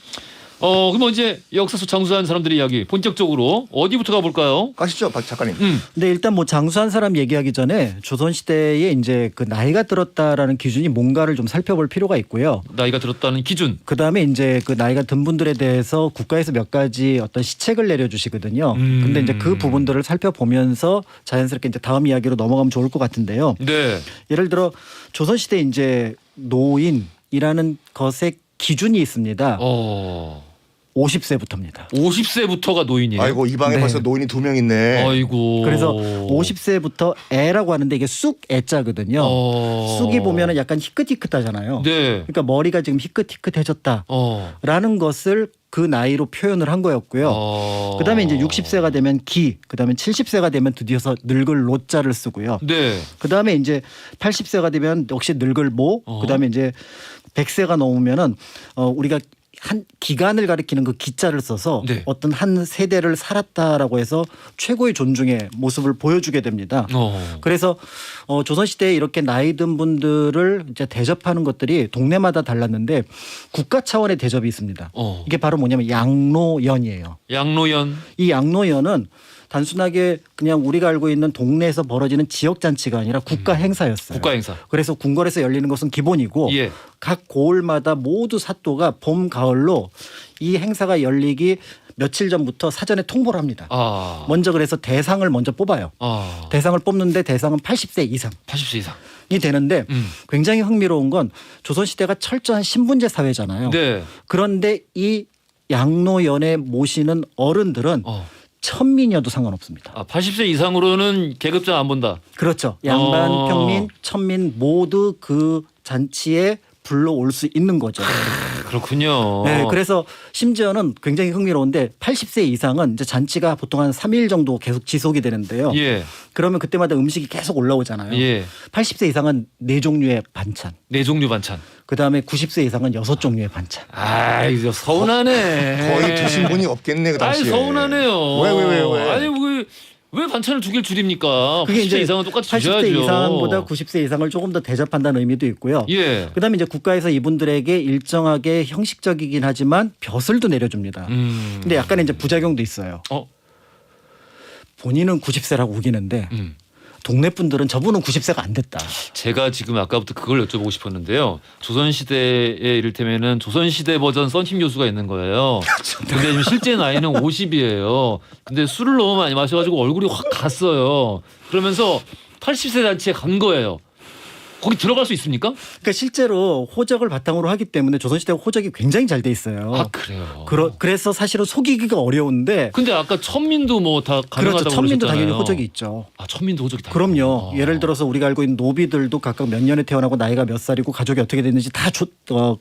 [SPEAKER 1] 그럼 이제 역사 속 장수한 사람들의 이야기 본격적으로 어디부터 가볼까요?
[SPEAKER 6] 가시죠, 박 작가님.
[SPEAKER 5] 근데 일단 뭐 장수한 사람 얘기하기 전에 조선 시대에 이제 그 나이가 들었다라는 기준이 뭔가를 좀 살펴볼 필요가 있고요.
[SPEAKER 1] 나이가 들었다는 기준.
[SPEAKER 5] 그 다음에 이제 그 나이가 든 분들에 대해서 국가에서 몇 가지 어떤 시책을 내려주시거든요. 근데 이제 그 부분들을 살펴보면서 자연스럽게 이제 다음 이야기로 넘어가면 좋을 것 같은데요.
[SPEAKER 1] 네.
[SPEAKER 5] 예를 들어 조선 시대 이제 노인이라는 것의 기준이 있습니다. 50세부터입니다.
[SPEAKER 1] 50세부터가 노인이에요.
[SPEAKER 6] 아이고 이 방에
[SPEAKER 5] 네.
[SPEAKER 6] 벌써 노인이 2명 있네.
[SPEAKER 1] 아이고.
[SPEAKER 5] 그래서 50세부터 애라고 하는데 이게 쑥 애자거든요. 쑥이 보면은 약간 희끗희끗하잖아요.
[SPEAKER 1] 네.
[SPEAKER 5] 그러니까 머리가 지금 희끗희끗해졌다라는 것을 그 나이로 표현을 한 거였고요. 그다음에 이제 60세가 되면 기, 그다음에 70세가 되면 드디어서 늙을 로자를 쓰고요.
[SPEAKER 1] 네.
[SPEAKER 5] 그다음에 이제 80세가 되면 역시 늙을 모, 그다음에 이제 100세가 넘으면은 우리가 한 기간을 가리키는 그 기자를 써서
[SPEAKER 1] 네.
[SPEAKER 5] 어떤 한 세대를 살았다라고 해서 최고의 존중의 모습을 보여주게 됩니다. 그래서 조선시대에 이렇게 나이 든 분들을 이제 대접하는 것들이 동네마다 달랐는데 국가 차원의 대접이 있습니다. 이게 바로 뭐냐면 양로연이에요.
[SPEAKER 1] 양로연.
[SPEAKER 5] 이 양로연은 단순하게 그냥 우리가 알고 있는 동네에서 벌어지는 지역 잔치가 아니라 국가 행사였어요.
[SPEAKER 1] 국가 행사.
[SPEAKER 5] 그래서 궁궐에서 열리는 것은 기본이고
[SPEAKER 1] 예.
[SPEAKER 5] 각 고을마다 모두 사또가 봄, 가을로 이 행사가 열리기 며칠 전부터 사전에 통보를 합니다. 먼저 그래서 대상을 먼저 뽑아요. 대상을 뽑는데 대상은 80세 이상.
[SPEAKER 1] 80세 이상.
[SPEAKER 5] 이 되는데 굉장히 흥미로운 건 조선시대가 철저한 신분제 사회잖아요.
[SPEAKER 1] 네.
[SPEAKER 5] 그런데 이 양로연에 모시는 어른들은 천민이어도 상관없습니다.
[SPEAKER 1] 80세 이상으로는 계급장 안 본다.
[SPEAKER 5] 그렇죠. 양반, 평민, 천민 모두 그 잔치에 불러올 수 있는 거죠.
[SPEAKER 1] 그렇군요.
[SPEAKER 5] 네, 그래서 심지어는 굉장히 흥미로운데 80세 이상은 이제 잔치가 보통 한 3일 정도 계속 지속이 되는데요.
[SPEAKER 1] 예.
[SPEAKER 5] 그러면 그때마다 음식이 계속 올라오잖아요.
[SPEAKER 1] 예.
[SPEAKER 5] 80세 이상은 4종류의 반찬.
[SPEAKER 1] 4종류 반찬.
[SPEAKER 5] 그다음에 90세 이상은 6종류의 반찬.
[SPEAKER 1] 이거 서운하네.
[SPEAKER 6] 거의 드신 분이 없겠네 그 당시에.
[SPEAKER 1] 서운하네요.
[SPEAKER 6] 왜?
[SPEAKER 1] 아니 왜 반찬을 2개를 줄입니까?
[SPEAKER 5] 그게
[SPEAKER 1] 80세
[SPEAKER 5] 이제
[SPEAKER 1] 이상은 똑같이
[SPEAKER 5] 80세
[SPEAKER 1] 주셔야죠.
[SPEAKER 5] 이상보다 90세 이상을 조금 더 대접한다는 의미도 있고요.
[SPEAKER 1] 예.
[SPEAKER 5] 그다음에 이제 국가에서 이분들에게 일정하게 형식적이긴 하지만 벼슬도 내려줍니다. 근데 약간의 이제 부작용도 있어요. 본인은 90세라고 우기는데 동네 분들은 저분은 90세가 안 됐다.
[SPEAKER 1] 제가 지금 아까부터 그걸 여쭤보고 싶었는데요. 조선시대에 이를테면은 조선시대 버전 썬킴 교수가 있는 거예요. 근데 지금 실제 나이는 50이에요. 근데 술을 너무 많이 마셔가지고 얼굴이 확 갔어요. 그러면서 80세 잔치에 간 거예요. 거기 들어갈 수 있습니까?
[SPEAKER 5] 그러니까 실제로 호적을 바탕으로 하기 때문에 조선시대 호적이 굉장히 잘 돼 있어요.
[SPEAKER 1] 그래요.
[SPEAKER 5] 그래서 사실은 속이기가 어려운데.
[SPEAKER 1] 근데 아까 천민도 뭐 다 가능하다고
[SPEAKER 5] 그렇죠. 천민도
[SPEAKER 1] 그러셨잖아요.
[SPEAKER 5] 당연히 호적이 있죠.
[SPEAKER 1] 천민도 호적이 다.
[SPEAKER 5] 그럼요. 예를 들어서 우리가 알고 있는 노비들도 각각 몇 년에 태어나고 나이가 몇 살이고 가족이 어떻게 됐는지 다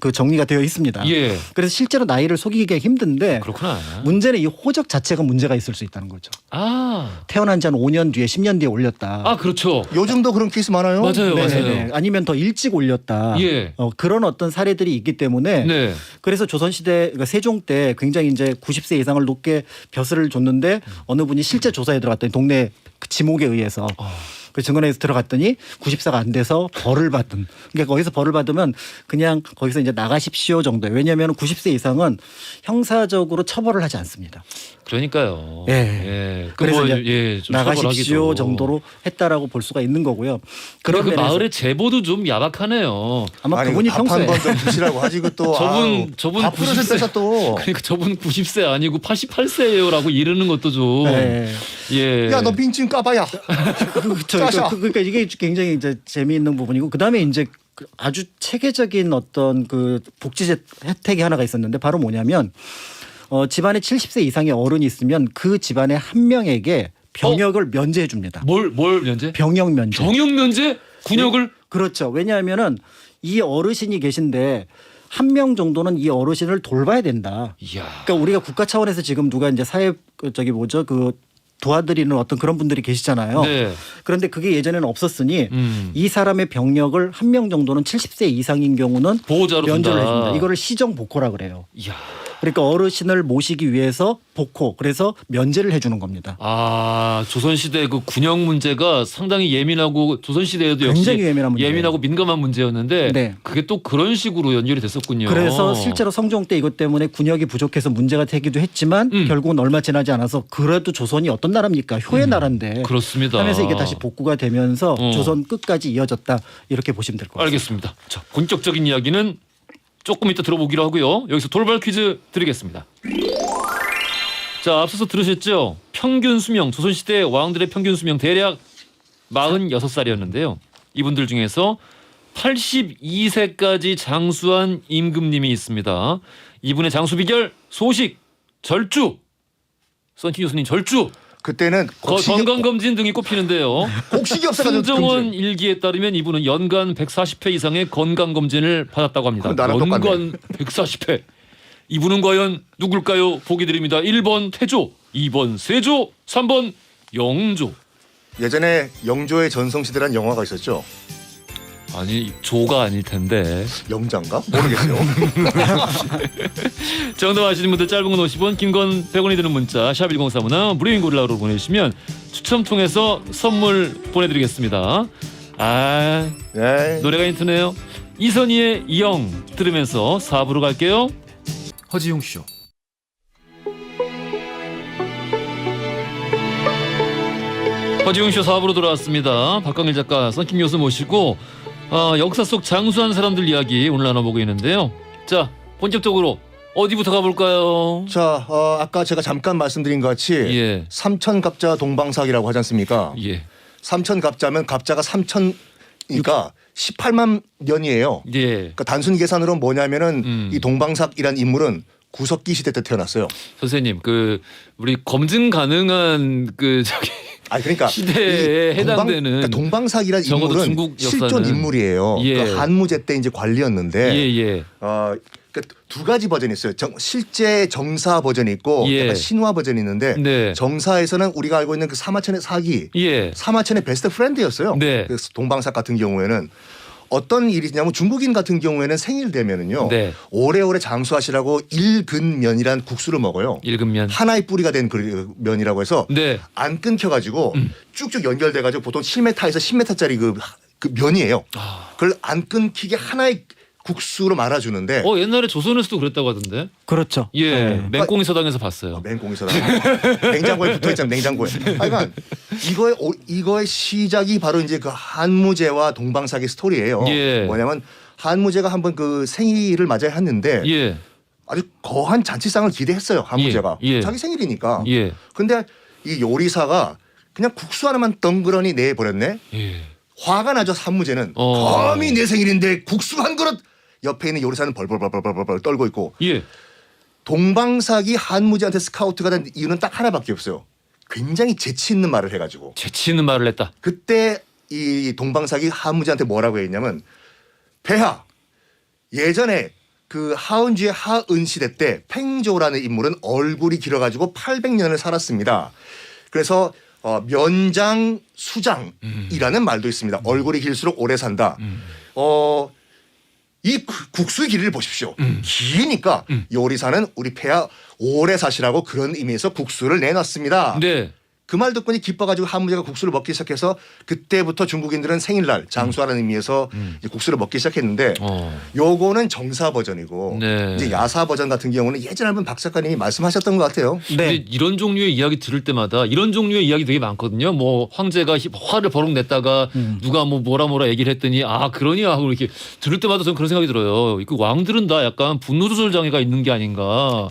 [SPEAKER 5] 그 정리가 되어 있습니다.
[SPEAKER 1] 예.
[SPEAKER 5] 그래서 실제로 나이를 속이기가 힘든데
[SPEAKER 1] 그렇구나.
[SPEAKER 5] 문제는 이 호적 자체가 문제가 있을 수 있다는 거죠. 태어난 지 한 5년 뒤에 10년 뒤에 올렸다.
[SPEAKER 1] 그렇죠.
[SPEAKER 6] 요즘도 그런 케이스 많아요.
[SPEAKER 1] 맞아요.
[SPEAKER 5] 네네네. 아니면 더 일찍 올렸다.
[SPEAKER 1] 예.
[SPEAKER 5] 그런 어떤 사례들이 있기 때문에
[SPEAKER 1] 네.
[SPEAKER 5] 그래서 조선시대 그러니까 세종 때 굉장히 이제 90세 이상을 높게 벼슬을 줬는데 어느 분이 실제 조사에 들어갔더니 동네 그 지목에 의해서 그 증언에서 들어갔더니 90세가 안 돼서 벌을 받은. 그러니까 거기서 벌을 받으면 그냥 거기서 이제 나가십시오 정도예요. 왜냐하면 90세 이상은 형사적으로 처벌을 하지 않습니다.
[SPEAKER 1] 그러니까요.
[SPEAKER 5] 예. 그래서 이제
[SPEAKER 1] 좀
[SPEAKER 5] 나가십시오
[SPEAKER 1] 처벌하기도.
[SPEAKER 5] 정도로 했다라고 볼 수가 있는 거고요.
[SPEAKER 1] 그런 그
[SPEAKER 5] 면에서
[SPEAKER 1] 마을의 제보도 좀 야박하네요.
[SPEAKER 5] 아마 그분이 평소에
[SPEAKER 6] 밥한번좀 드시라고 하지 그또
[SPEAKER 1] 저분
[SPEAKER 6] 밥 그릇을
[SPEAKER 1] 90세
[SPEAKER 6] 뺏어 또.
[SPEAKER 1] 그러니까 저분 90세 아니고 88세예요라고 이르는 것도 좀.
[SPEAKER 5] 네.
[SPEAKER 1] 예.
[SPEAKER 6] 야 너 빈증 까봐야.
[SPEAKER 5] 그러니까 이게 굉장히 이제 재미있는 부분이고 그다음에 이제 아주 체계적인 어떤 그 복지 혜택이 하나가 있었는데 바로 뭐냐면 집안에 70세 이상의 어른이 있으면 그 집안의 한 명에게 병역을 면제해 줍니다.
[SPEAKER 1] 뭘 면제?
[SPEAKER 5] 병역 면제.
[SPEAKER 1] 병역 면제? 군역을?
[SPEAKER 5] 그렇죠. 왜냐하면은 이 어르신이 계신데 한 명 정도는 이 어르신을 돌봐야 된다.
[SPEAKER 1] 이야.
[SPEAKER 5] 그러니까 우리가 국가 차원에서 지금 누가 이제 사회 도와드리는 어떤 그런 분들이 계시잖아요.
[SPEAKER 1] 네.
[SPEAKER 5] 그런데 그게 예전에는 없었으니 이 사람의 병력을 한 명 정도는 70세 이상인 경우는
[SPEAKER 1] 보호자로
[SPEAKER 5] 면제를
[SPEAKER 1] 둔다.
[SPEAKER 5] 해줍니다. 이거를 시정 복호라 그래요.
[SPEAKER 1] 이야.
[SPEAKER 5] 그러니까 어르신을 모시기 위해서 복호, 그래서 면제를 해주는 겁니다.
[SPEAKER 1] 조선시대 그 군역 문제가 상당히 예민하고 조선시대에도 역시
[SPEAKER 5] 굉장히 예민한 문제예요.
[SPEAKER 1] 예민하고 민감한 문제였는데
[SPEAKER 5] 네.
[SPEAKER 1] 그게 또 그런 식으로 연결이 됐었군요.
[SPEAKER 5] 그래서 실제로 성종 때 이것 때문에 군역이 부족해서 문제가 되기도 했지만 결국은 얼마 지나지 않아서 그래도 조선이 어떤 나라입니까? 효의 나라인데.
[SPEAKER 1] 그렇습니다.
[SPEAKER 5] 하면서 이게 다시 복구가 되면서
[SPEAKER 1] 어.
[SPEAKER 5] 조선 끝까지 이어졌다 이렇게 보시면 될 것 같습니다.
[SPEAKER 1] 알겠습니다. 자, 본격적인 이야기는 조금 이따 들어보기로 하고요. 여기서 돌발 퀴즈 드리겠습니다. 자, 앞서서 들으셨죠? 평균 수명, 조선시대 왕들의 평균 수명 대략 46살이었는데요. 이분들 중에서 82세까지 장수한 임금님이 있습니다. 이분의 장수 비결 소식, 절주. 썬킴 교수님 절주.
[SPEAKER 6] 그때는
[SPEAKER 1] 건강검진 등이 꼽히는데요.
[SPEAKER 6] 곡식이 없어가지고
[SPEAKER 1] 순정원 일기에 따르면 이분은 연간 140회 이상의 건강검진을 받았다고 합니다.
[SPEAKER 6] 그럼 나랑
[SPEAKER 1] 연간
[SPEAKER 6] 똑같네.
[SPEAKER 1] 140회. 이분은 과연 누굴까요? 보기 드립니다. 1번 태조, 2번 세조, 3번 영조.
[SPEAKER 6] 예전에 영조의 전성시대라는 영화가 있었죠.
[SPEAKER 1] 아니 조가 아닐 텐데.
[SPEAKER 6] 영자인가? 모르겠어요.
[SPEAKER 1] 정답 아시는 분들 짧은 건 50원, 긴 건 100원이 드는 문자 샵 1035나 무료인 고릴라로 보내주시면 추첨 통해서 선물 보내드리겠습니다. 아
[SPEAKER 6] 네.
[SPEAKER 1] 노래가 힌트네요. 이선희의 영 들으면서 4부로 갈게요.
[SPEAKER 7] 허지용 쇼.
[SPEAKER 1] 허지웅 쇼 4부로 돌아왔습니다. 박광일 작가, 썬킴 교수 모시고 역사 속 장수한 사람들 이야기 오늘 나눠보고 있는데요. 자, 본격적으로 어디부터 가볼까요?
[SPEAKER 6] 자, 아까 제가 잠깐 말씀드린 것 같이
[SPEAKER 1] 예.
[SPEAKER 6] 삼천갑자 동방사기라고 하지 않습니까?
[SPEAKER 1] 예.
[SPEAKER 6] 삼천갑자면 갑자가 3천이니까 18만 년이에요.
[SPEAKER 1] 예.
[SPEAKER 6] 그러니까 단순 계산으로 뭐냐면은 이 동방삭이란 인물은 구석기 시대 때 태어났어요.
[SPEAKER 1] 선생님, 우리 검증 가능한
[SPEAKER 6] 그러니까
[SPEAKER 1] 시대에
[SPEAKER 6] 이
[SPEAKER 1] 해당되는
[SPEAKER 6] 그러니까 동방삭이란
[SPEAKER 1] 적어도
[SPEAKER 6] 인물은
[SPEAKER 1] 중국
[SPEAKER 6] 실존
[SPEAKER 1] 역사는.
[SPEAKER 6] 인물이에요.
[SPEAKER 1] 예.
[SPEAKER 6] 그러니까 한무제 때 이제 관리였는데
[SPEAKER 1] 예.
[SPEAKER 6] 그러니까 두 가지 버전이 있어요. 실제 정사 버전이 있고
[SPEAKER 1] 예.
[SPEAKER 6] 약간 신화 버전이 있는데
[SPEAKER 1] 네.
[SPEAKER 6] 정사에서는 우리가 알고 있는 그 사마천의 사기,
[SPEAKER 1] 예.
[SPEAKER 6] 사마천의 베스트 프렌드였어요.
[SPEAKER 1] 네.
[SPEAKER 6] 그래서 동방삭 같은 경우에는 어떤 일이냐면 중국인 같은 경우에는 생일 되면은요
[SPEAKER 1] 네.
[SPEAKER 6] 오래오래 장수하시라고 일근면이란 국수를 먹어요.
[SPEAKER 1] 일급면.
[SPEAKER 6] 하나의 뿌리가 된 그 면이라고 해서
[SPEAKER 1] 네.
[SPEAKER 6] 안 끊겨가지고 쭉쭉 연결돼가지고 보통 7m에서 10m짜리 그 면이에요. 그걸 안 끊기게 하나의 국수로 말아주는데
[SPEAKER 1] 옛날에 조선에서도 그랬다고 하던데.
[SPEAKER 5] 그렇죠.
[SPEAKER 1] 예.
[SPEAKER 5] 네.
[SPEAKER 1] 맹꽁이 서당에서 봤어요.
[SPEAKER 6] 맹공에서다 냉장고에 붙어있잖아요. 냉장고에. 하여간 이거의 시작이 바로 이제 그 한무제와 동방삭의 스토리예요.
[SPEAKER 1] 예.
[SPEAKER 6] 뭐냐면 한무제가 한번 그 생일을 맞아야 했는데
[SPEAKER 1] 예.
[SPEAKER 6] 아주 거한 잔치상을 기대했어요. 한무제가
[SPEAKER 1] 예.
[SPEAKER 6] 자기 생일이니까.
[SPEAKER 1] 예.
[SPEAKER 6] 근데 이 요리사가 그냥 국수 하나만 덩그러니 내버렸네.
[SPEAKER 1] 예.
[SPEAKER 6] 화가 나죠. 한무제는 감히 내 생일인데 국수 한 그릇. 옆에 있는 요리사는 벌벌 떨고 있고
[SPEAKER 1] 예.
[SPEAKER 6] 동방삭이 한무제한테 스카우트가 된 이유는 딱 하나밖에 없어요. 굉장히 재치 있는 말을 해가지고
[SPEAKER 1] 재치 있는 말을 했다.
[SPEAKER 6] 그때 이 동방삭이 한무제한테 뭐라고 했냐면 폐하 예전에 그 하은주의 하은 시대 때 팽조라는 인물은 얼굴이 길어가지고 800년을 살았습니다. 그래서 면장 수장이라는 말도 있습니다. 얼굴이 길수록 오래 산다. 이 국수의 길이를 보십시오. 기니까 요리사는 우리 폐하 오래 사시라고 그런 의미에서 국수를 내놨습니다.
[SPEAKER 1] 네.
[SPEAKER 6] 그 말 듣고니 기뻐가지고 한무제가 국수를 먹기 시작해서 그때부터 중국인들은 생일날 장수하는 의미에서 이제 국수를 먹기 시작했는데 요거는 정사 버전이고
[SPEAKER 1] 네.
[SPEAKER 6] 이제 야사 버전 같은 경우는 예전에 한번 박 작가님이 말씀하셨던 것 같아요.
[SPEAKER 1] 근데 이런 종류의 이야기 들을 때마다 이런 종류의 이야기 되게 많거든요. 뭐 황제가 화를 버럭 냈다가 누가 뭐라 얘기를 했더니 그러니 하고 이렇게 들을 때마다 저는 그런 생각이 들어요. 그 왕들은 다 약간 분노 조절 장애가 있는 게 아닌가.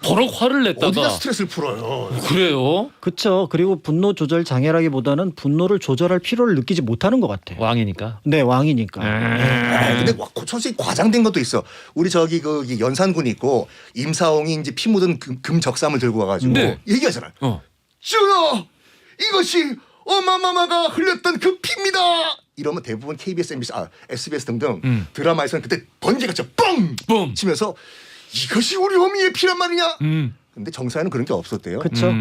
[SPEAKER 1] 버럭 화를 냈다가
[SPEAKER 6] 어디다 스트레스를 풀어요.
[SPEAKER 1] 그래요?
[SPEAKER 5] 그렇죠. 그리고 분노 조절 장애라기보다는 분노를 조절할 필요를 느끼지 못하는 것 같아요.
[SPEAKER 1] 왕이니까.
[SPEAKER 5] 네, 왕이니까.
[SPEAKER 6] 근데 솔직히 과장된 것도 있어. 우리 저기 그 연산군이 있고 임사홍이 이제 피 묻은 금 적삼을 들고 와가지고
[SPEAKER 1] 네.
[SPEAKER 6] 얘기하잖아요. 전하, 이것이 어마마마가 흘렸던 그 피입니다. 이러면 대부분 KBS, MBC, SBS 등등 드라마에서는 그때 번개같이 뻥 치면서 이것이 우리 어미의 피란 말이냐. 근데 정사에는 그런 게 없었대요.
[SPEAKER 5] 그렇죠.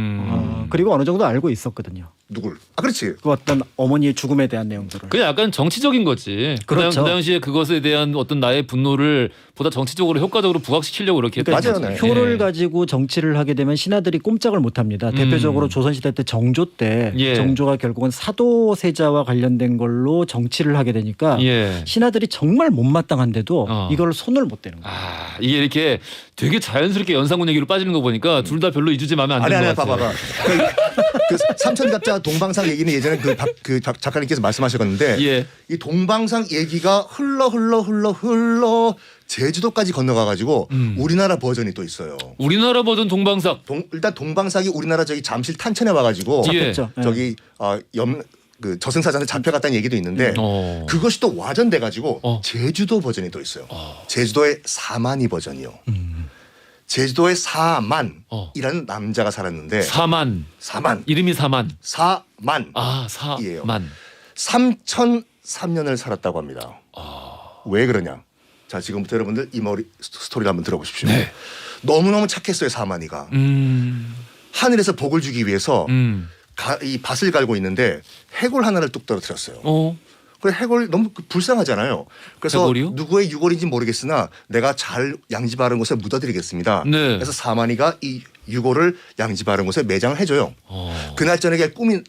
[SPEAKER 5] 그리고 어느 정도 알고 있었거든요.
[SPEAKER 6] 누굴? 그렇지.
[SPEAKER 5] 그 어떤 어머니의 죽음에 대한 내용들을.
[SPEAKER 1] 그냥 약간 정치적인 거지.
[SPEAKER 5] 그렇죠.
[SPEAKER 1] 그 당시에 그것에 대한 어떤 나의 분노를 보다 정치적으로 효과적으로 부각시키려고 그렇게 했던
[SPEAKER 6] 맞아요.
[SPEAKER 1] 거지.
[SPEAKER 5] 효를
[SPEAKER 1] 예.
[SPEAKER 5] 가지고 정치를 하게 되면 신하들이 꼼짝을 못합니다. 대표적으로 조선시대 때 정조 때
[SPEAKER 1] 예.
[SPEAKER 5] 정조가 결국은 사도세자와 관련된 걸로 정치를 하게 되니까
[SPEAKER 1] 예.
[SPEAKER 5] 신하들이 정말 못마땅한데도 이걸 손을 못 대는 거예요.
[SPEAKER 1] 이게 이렇게 되게 자연스럽게 연산군 얘기로 빠지는 거 보니까 둘 다 별로 이 주제 마음에 안 드는 것 같아요.
[SPEAKER 6] 봐봐. 그 삼천갑자 동방상 얘기는 예전에 그 작가님께서 말씀하셨는데
[SPEAKER 1] 예.
[SPEAKER 6] 이 동방상 얘기가 흘러 제주도까지 건너가가지고 우리나라 버전이 또 있어요.
[SPEAKER 1] 우리나라 버전 동방삭.
[SPEAKER 6] 일단 동방삭이 우리나라 저기 잠실 탄천에 와가지고
[SPEAKER 1] 예.
[SPEAKER 5] 잡혔죠. 예.
[SPEAKER 6] 저기 그 저승사자한테 잡혀갔다는 얘기도 있는데 그것이 또 와전돼가지고 제주도 버전이 또 있어요. 제주도의 사만이 버전이요. 제주도에 사만이라는 남자가 살았는데
[SPEAKER 1] 사만. 이름이 사만.
[SPEAKER 6] 사만
[SPEAKER 1] 사만.
[SPEAKER 6] 3003년을 살았다고 합니다. 왜 그러냐? 자 지금부터 여러분들 이 머리 스토리를 한번 들어보십시오.
[SPEAKER 1] 네.
[SPEAKER 6] 너무너무 착했어요 사마니가. 하늘에서 복을 주기 위해서 이 밭을 갈고 있는데 해골 하나를 뚝 떨어뜨렸어요. 그래 해골 너무 불쌍하잖아요. 그래서
[SPEAKER 1] 해골이요?
[SPEAKER 6] 누구의 유골인지 모르겠으나 내가 잘 양지 바른 곳에 묻어드리겠습니다.
[SPEAKER 1] 네.
[SPEAKER 6] 그래서 사마니가 이 유골을 양지 바른 곳에 매장을 해줘요. 그날 저녁에 꾸는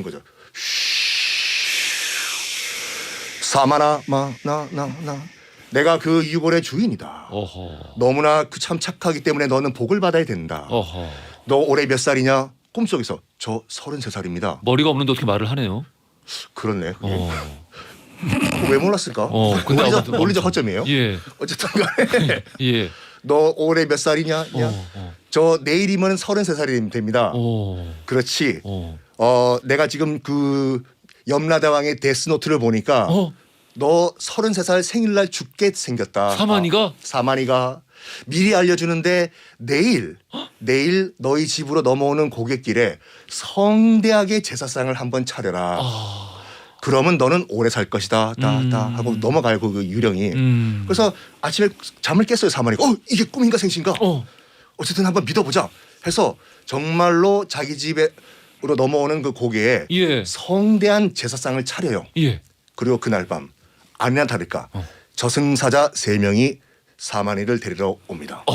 [SPEAKER 6] 거죠. 사마나 나 내가 그 유골의 주인이다.
[SPEAKER 1] 어허.
[SPEAKER 6] 너무나 그 참 착하기 때문에 너는 복을 받아야 된다.
[SPEAKER 1] 어허.
[SPEAKER 6] 너 올해 몇 살이냐? 꿈속에서 저 33살입니다.
[SPEAKER 1] 머리가 없는데 어떻게 말을 하네요.
[SPEAKER 6] 그렇네.
[SPEAKER 1] 어.
[SPEAKER 6] 왜 몰랐을까?
[SPEAKER 1] 근데
[SPEAKER 6] 논리적 허점이에요.
[SPEAKER 1] 예.
[SPEAKER 6] 어쨌든 간에
[SPEAKER 1] 예.
[SPEAKER 6] 너 올해 몇 살이냐? 저 내일이면 33살이 됩니다. 그렇지. 내가 지금 그 염라대왕의 데스노트를 보니까 너 33살 생일날 죽게 생겼다.
[SPEAKER 1] 사마니가?
[SPEAKER 6] 사마니가 미리 알려주는데 내일 너희 집으로 넘어오는 고갯길에 성대하게 제사상을 한번 차려라. 그러면 너는 오래 살 것이다. 하고 넘어가고 그 유령이. 그래서 아침에 잠을 깼어요 사마니가. 이게 꿈인가 생신가? 어쨌든 한번 믿어보자. 해서 정말로 자기 집으로 넘어오는 그 고개에
[SPEAKER 1] 예.
[SPEAKER 6] 성대한 제사상을 차려요.
[SPEAKER 1] 예.
[SPEAKER 6] 그리고 그날 밤 아니나 다를까 저승사자 3명이 사마니를 데리러 옵니다.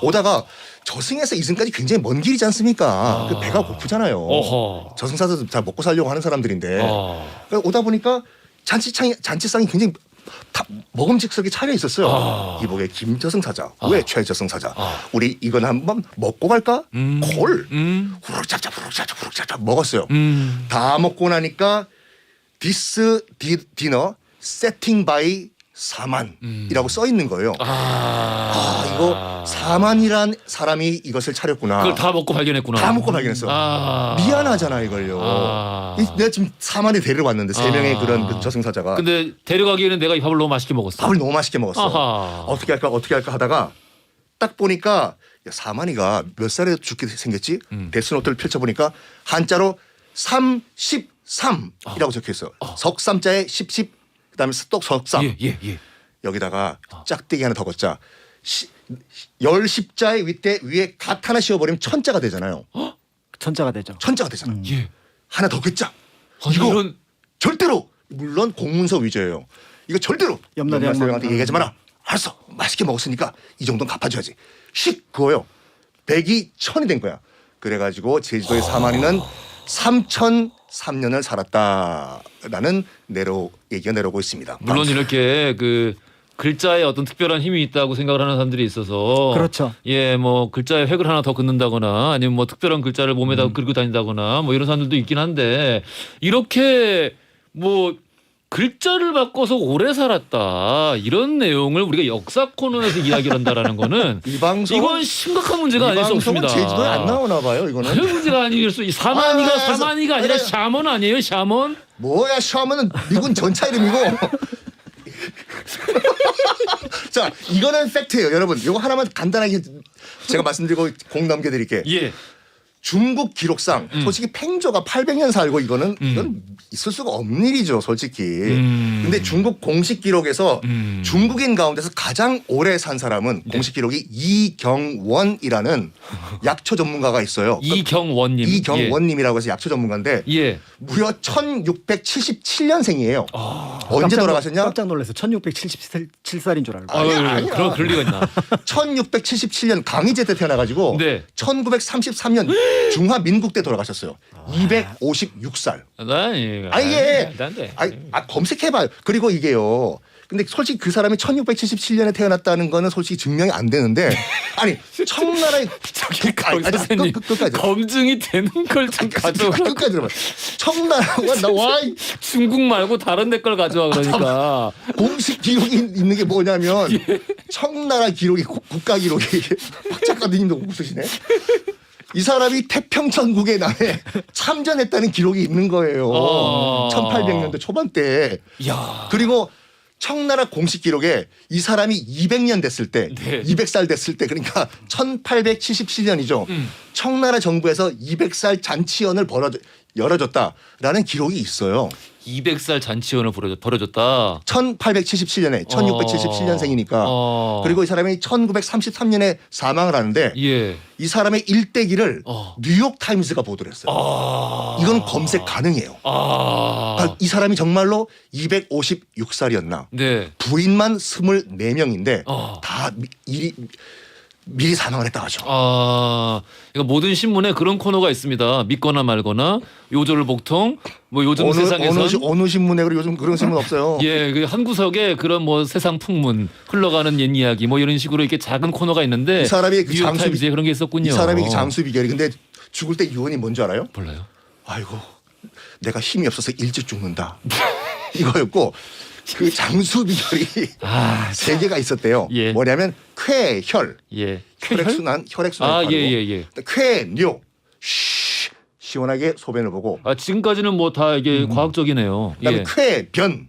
[SPEAKER 6] 오다가 저승에서 이승까지 굉장히 먼 길이지 않습니까? 그 배가 고프잖아요.
[SPEAKER 1] 어허.
[SPEAKER 6] 저승사자도 잘 먹고 살려고 하는 사람들인데 그러니까 오다 보니까 잔치상이 굉장히 다 먹음직스럽게 차려 있었어요. 이복의 김저승사자, 왜 최저승사자? 우리 이건 한번 먹고 갈까? 콜. 후룩잡잡 먹었어요. 다 먹고 나니까 디스 디너 세팅 바이 사만이라고 써 있는 거예요. 이거 사만이란 사람이 이것을 차렸구나.
[SPEAKER 1] 그걸 다 먹고 발견했구나.
[SPEAKER 6] 다 먹고 발견했어. 미안하잖아 이걸요. 내가 지금 사만에 데려왔는데 3명의 그런 그 저승사자가.
[SPEAKER 1] 근데 데려가기에는 내가 이 밥을 너무 맛있게 먹었어.
[SPEAKER 6] 밥을 너무 맛있게 먹었어.
[SPEAKER 1] 아하.
[SPEAKER 6] 어떻게 할까 하다가 딱 보니까 야, 사만이가 몇 살에 죽게 생겼지? 데스노트를 펼쳐보니까 한자로 33이라고 적혀있어요. 석삼자에 10 그다음에 또 석삼.
[SPEAKER 1] 예.
[SPEAKER 6] 여기다가 짝대기 하나 더 걷자. 10자의 위에 갓 하나 씌워버리면 천자가 되잖아요.
[SPEAKER 5] 천자가 되죠.
[SPEAKER 6] 천자가 되잖아.
[SPEAKER 1] 예.
[SPEAKER 6] 하나 더 긋자.
[SPEAKER 1] 이거
[SPEAKER 6] 이거 절대로 물론 공문서 위조예요. 이거 절대로 염라대왕한테 얘기하지 마라. 알았어. 맛있게 먹었으니까 이 정도는 갚아줘야지. 씩 그거요. 100이 1000이 된 거야. 그래가지고 제주도의 사마니는 3003년을 살았다라는 얘기가 내려오고 있습니다.
[SPEAKER 1] 물론 이렇게 그 글자에 어떤 특별한 힘이 있다고 생각을 하는 사람들이 있어서
[SPEAKER 5] 그렇죠.
[SPEAKER 1] 예, 뭐 글자에 획을 하나 더 긋는다거나 아니면 뭐 특별한 글자를 몸에다 긁고 다닌다거나 뭐 이런 사람들도 있긴 한데 이렇게 뭐 글자를 바꿔서 오래 살았다 이런 내용을 우리가 역사 코너에서 이야기를 한다라는 거는
[SPEAKER 6] 이 방송
[SPEAKER 1] 이건 심각한 문제가 아닐 수 없습니다.
[SPEAKER 6] 제주도에 안 나오나 봐요. 이거는
[SPEAKER 1] 큰 문제가 아닐 수. 사마니가 아니라 샤먼 아니에요? 샤먼?
[SPEAKER 6] 뭐야 샤먼은 미군 전차 이름이고. 자 이거는 팩트예요, 여러분. 이거 하나만 간단하게 제가 말씀드리고 공 넘겨드릴게.
[SPEAKER 1] 예.
[SPEAKER 6] 중국 기록상 솔직히 팽조가 800년 살고 이건 있을 수가 없는 일이죠, 솔직히. 근데 중국 공식 기록에서 중국인 가운데서 가장 오래 산 사람은 공식 기록이 이경원이라는 약초 전문가가 있어요.
[SPEAKER 1] 이경원님.
[SPEAKER 6] 이경원님이라고 해서 약초 전문가인데
[SPEAKER 1] 예.
[SPEAKER 6] 무려 1677년생이에요. 언제 돌아가셨냐?
[SPEAKER 5] 깜짝 놀라서 1677살인 줄 알고.
[SPEAKER 6] 아니야.
[SPEAKER 1] 그럴 리가 있나?
[SPEAKER 6] 1677년 강희제 때 태어나가지고
[SPEAKER 1] 네.
[SPEAKER 6] 1933년 중화민국 때 돌아가셨어요. 256살. 검색해봐요. 그리고 이게요. 근데 솔직히 그 사람이 1677년에 태어났다는 거는 솔직히 증명이 안 되는데 아니 청나라의
[SPEAKER 1] 선생님
[SPEAKER 6] 끝까지
[SPEAKER 1] 검증이 되는 걸 좀 가져와.
[SPEAKER 6] 끝까지 들어봐. 청나라와 나와
[SPEAKER 1] 중국 말고 다른 데 걸 가져와 그러니까.
[SPEAKER 6] 공식 기록이 있는 게 뭐냐면 청나라 기록이 국가 기록이 박 작가님도 못 쓰시네. 이 사람이 태평천국의 날에 참전했다는 기록이 있는 거예요. 1800년대 초반 때.
[SPEAKER 1] 야.
[SPEAKER 6] 그리고 청나라 공식 기록에 이 사람이 200년 됐을 때,
[SPEAKER 1] 네.
[SPEAKER 6] 200살 됐을 때, 그러니까 1877년이죠. 청나라 정부에서 200살 잔치연을 열어줬다라는 기록이 있어요.
[SPEAKER 1] 200살 잔치연을 벌여줬다.
[SPEAKER 6] 1877년에 1677년생이니까 그리고 이 사람이 1933년에 사망을 하는데
[SPEAKER 1] 예.
[SPEAKER 6] 이 사람의 일대기를 뉴욕 타임스가 보도를 했어요. 이건 검색 가능해요. 그러니까 이 사람이 정말로 256살이었나?
[SPEAKER 1] 네.
[SPEAKER 6] 부인만 24명인데 다 미리 사망을 했다 하죠.
[SPEAKER 1] 그러니까 모든 신문에 그런 코너가 있습니다. 믿거나 말거나 요조를 복통 뭐 요즘 세상에서
[SPEAKER 6] 어느 신문에 요즘 그런 신문 없어요.
[SPEAKER 1] 예, 그 한 구석에 그런 뭐 세상 풍문 흘러가는 옛 이야기 뭐 이런 식으로 이렇게 작은 코너가 있는데
[SPEAKER 6] 이 사람이 그
[SPEAKER 1] 뉴욕타임즈에 그런 게 있었군요.
[SPEAKER 6] 이 사람이 장수 비결이 근데 죽을 때 유언이 뭔지 알아요?
[SPEAKER 1] 몰라요.
[SPEAKER 6] 아이고 내가 힘이 없어서 일찍 죽는다. 이거였고 그 장수 비결이 세 개가 있었대요.
[SPEAKER 1] 예.
[SPEAKER 6] 뭐냐면 쾌혈,
[SPEAKER 1] 예.
[SPEAKER 6] 혈액순환 바르고
[SPEAKER 1] 예.
[SPEAKER 6] 쾌뇨, 시원하게 소변을 보고.
[SPEAKER 1] 지금까지는 뭐 다 이게 과학적이네요.
[SPEAKER 6] 그다음에
[SPEAKER 1] 예.
[SPEAKER 6] 쾌변.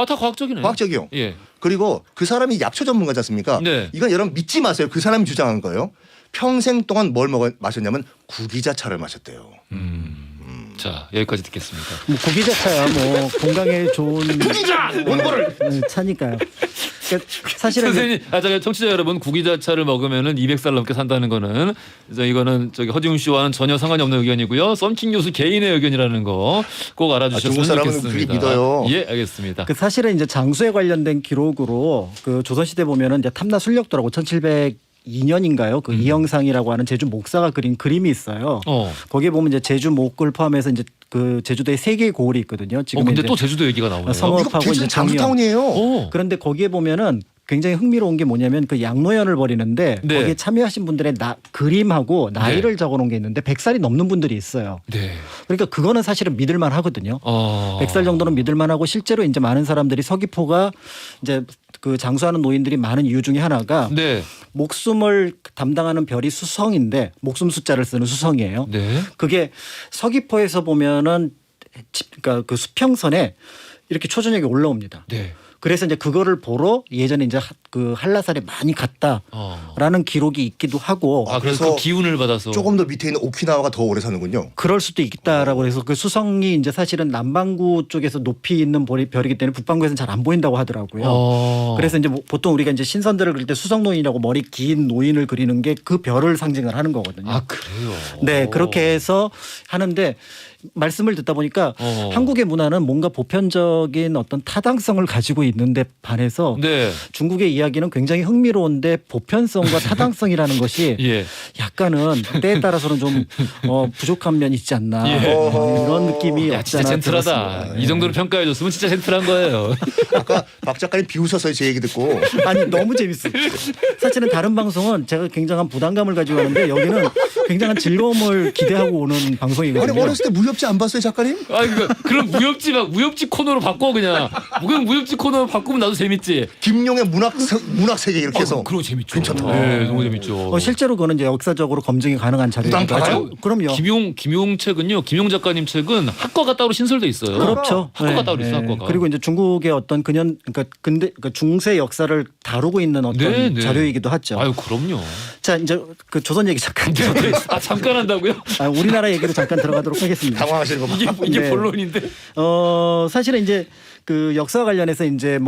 [SPEAKER 1] 다 과학적이네요.
[SPEAKER 6] 과학적이요.
[SPEAKER 1] 예.
[SPEAKER 6] 그리고 그 사람이 약초 전문가지 않습니까?
[SPEAKER 1] 네.
[SPEAKER 6] 이건 여러분 믿지 마세요. 그 사람이 주장한 거예요. 평생 동안 뭘 마셨냐면 구기자차를 마셨대요.
[SPEAKER 1] 자, 여기까지 듣겠습니다.
[SPEAKER 5] 뭐 구기자차야 뭐 건강에 좋은 차니까요. 그러니까 사실은
[SPEAKER 1] 선생님, 청취자 여러분, 구기자차를 먹으면은 200살 넘게 산다는 거는 이거는 허지웅 씨와는 전혀 상관이 없는 의견이고요. 썸씽 교수 개인의 의견이라는 거 꼭 알아주셨으면
[SPEAKER 6] 중국 사람은
[SPEAKER 1] 좋겠습니다.
[SPEAKER 6] 그게 믿어요.
[SPEAKER 1] 예, 알겠습니다.
[SPEAKER 5] 그 사실은 이제 장수에 관련된 기록으로 그 조선시대 보면은 이제 탐나 술력도라고 1702년인가요? 그 이영상이라고 하는 제주 목사가 그린 그림이 있어요. 거기에 보면 이제 제주 목을 포함해서 이제 그 제주도에 3개의 고을이 있거든요. 지금
[SPEAKER 1] 근데 또 제주도 얘기가 나오네요.
[SPEAKER 5] 성읍하고 이제
[SPEAKER 6] 장수타운이에요.
[SPEAKER 5] 그런데 거기에 보면은 굉장히 흥미로운 게 뭐냐면 그 양로연을 벌이는데
[SPEAKER 1] 네.
[SPEAKER 5] 거기에 참여하신 분들의 그림하고 나이를 적어놓은 게 있는데 100살이 넘는 분들이 있어요.
[SPEAKER 1] 네.
[SPEAKER 5] 그러니까 그거는 사실은 믿을만 하거든요. 100살 정도는 믿을만 하고 실제로 이제 많은 사람들이 서귀포가 이제 그 장수하는 노인들이 많은 이유 중에 하나가
[SPEAKER 1] 네.
[SPEAKER 5] 목숨을 담당하는 별이 수성인데 목숨 숫자를 쓰는 수성이에요.
[SPEAKER 1] 네.
[SPEAKER 5] 그게 서귀포에서 보면은 그러니까 그 수평선에 이렇게 초저녁에 올라옵니다.
[SPEAKER 1] 네.
[SPEAKER 5] 그래서 이제 그거를 보러 예전에 이제 그 한라산에 많이 갔다라는 기록이 있기도 하고.
[SPEAKER 1] 그래서 그 기운을 받아서
[SPEAKER 6] 조금 더 밑에 있는 오키나와가 더 오래 사는군요.
[SPEAKER 5] 그럴 수도 있다라고 해서 그 수성이 이제 사실은 남반구 쪽에서 높이 있는 별이기 때문에 북반구에서는 잘 안 보인다고 하더라고요. 그래서 이제 보통 우리가 이제 신선들을 그릴 때 수성노인이라고 머리 긴 노인을 그리는 게 그 별을 상징을 하는 거거든요.
[SPEAKER 1] 그래요.
[SPEAKER 5] 네, 그렇게 해서 하는데 말씀을 듣다 보니까 한국의 문화는 뭔가 보편적인 어떤 타당성을 가지고 있는데 반해서
[SPEAKER 1] 네.
[SPEAKER 5] 중국의 이야기는 굉장히 흥미로운데 보편성과 타당성이라는 것이
[SPEAKER 1] 예.
[SPEAKER 5] 약간은 때에 따라서는 좀 부족한 면이 있지 않나 이런 느낌이
[SPEAKER 1] 야, 진짜
[SPEAKER 5] 없잖아
[SPEAKER 1] 젠틀하다.
[SPEAKER 5] 들었습니다.
[SPEAKER 1] 이 정도로 평가해줬으면 진짜 젠틀한 거예요.
[SPEAKER 6] 아까 박 작가님 비웃어서 제 얘기 듣고
[SPEAKER 5] 아니 너무 재밌어요. 사실은 다른 방송은 제가 굉장한 부담감을 가지고 하는데 여기는 굉장한 즐거움을 기대하고 오는 방송이거든요.
[SPEAKER 6] 아니 어렸을 때 무협지 안 봤어요 작가님?
[SPEAKER 1] 그럼 무협지 코너로 바꿔 그냥. 무협지 코너로 바꾸면 나도 재밌지.
[SPEAKER 6] 김용의 문학 세계 이렇게 해서.
[SPEAKER 1] 그럼 재밌죠.
[SPEAKER 6] 괜찮다.
[SPEAKER 1] 네, 너무 재밌죠.
[SPEAKER 5] 실제로 그거는 이제 역사적으로 검증이 가능한 자료입니다.
[SPEAKER 6] 부담 가요?
[SPEAKER 5] 그럼요.
[SPEAKER 1] 김용 책은요. 김용 작가님 책은 학과가 따로 신설돼 있어요.
[SPEAKER 5] 그렇죠.
[SPEAKER 1] 학과가 따로 있어 학과가.
[SPEAKER 5] 그리고 이제 중국의 어떤 그러니까 중세 역사를 다루고 있는 어떤 자료이기도 하죠.
[SPEAKER 1] 그럼요.
[SPEAKER 5] 자 이제 그 조선 얘기 잠깐
[SPEAKER 1] 잠깐 한다고요?
[SPEAKER 5] 우리나라 얘기로 잠깐 들어가도록 하겠습니다.
[SPEAKER 6] 당황하시는 거 봐.
[SPEAKER 1] 이게
[SPEAKER 5] 네.
[SPEAKER 1] 본론인데.
[SPEAKER 5] 사실은 이제 그 역사와 관련해서 이제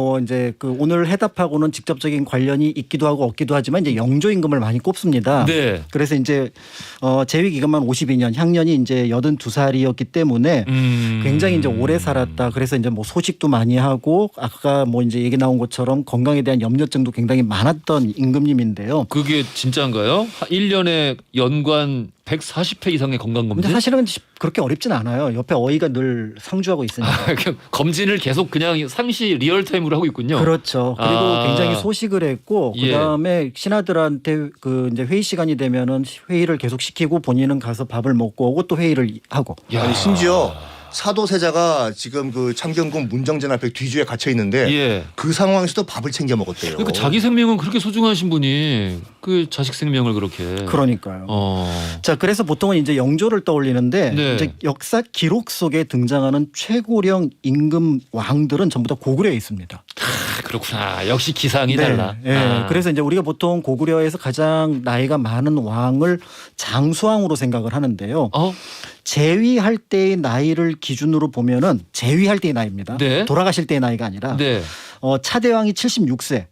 [SPEAKER 5] 그 오늘 해답하고는 직접적인 관련이 있기도 하고 없기도 하지만 이제 영조 임금을 많이 꼽습니다.
[SPEAKER 1] 네.
[SPEAKER 5] 그래서 이제 제위 기간만 52년, 향년이 이제 82살이었기 때문에 굉장히 이제 오래 살았다. 그래서 이제 뭐 소식도 많이 하고 아까 뭐 이제 얘기 나온 것처럼 건강에 대한 염려증도 굉장히 많았던 임금님인데요.
[SPEAKER 1] 그게 진짜인가요? 1년에 연관 140회 이상의 건강검진?
[SPEAKER 5] 근데 사실은 그렇게 어렵진 않아요. 옆에 어이가 늘 상주하고 있으니까.
[SPEAKER 1] 검진을 계속 그냥 상시 리얼타임으로 하고 있군요.
[SPEAKER 5] 그렇죠. 그리고 굉장히 소식을 했고 그다음에 신하들한테 그 이제 회의 시간이 되면은 회의를 계속 시키고 본인은 가서 밥을 먹고 오고 또 회의를 하고.
[SPEAKER 6] 아니 심지어 사도세자가 지금 그 참경궁 문정전 앞에 뒤주에 갇혀 있는데 그 상황에서도 밥을 챙겨 먹었대요.
[SPEAKER 1] 그러니까 자기 생명은 그렇게 소중하신 분이 그 자식 생명을 그렇게.
[SPEAKER 5] 그러니까요. 자, 그래서 보통은 이제 영조를 떠올리는데 이제 역사 기록 속에 등장하는 최고령 임금 왕들은 전부 다 고구려에 있습니다.
[SPEAKER 1] 그렇구나. 역시 기상이 달라.
[SPEAKER 5] 네.
[SPEAKER 1] 아.
[SPEAKER 5] 그래서 이제 우리가 보통 고구려에서 가장 나이가 많은 왕을 장수왕으로 생각을 하는데요. 재위할 때의 나이를 기준으로 보면은 재위할 때의 나이입니다.
[SPEAKER 1] 네.
[SPEAKER 5] 돌아가실 때의 나이가 아니라
[SPEAKER 1] 네.
[SPEAKER 5] 차대왕이 76세,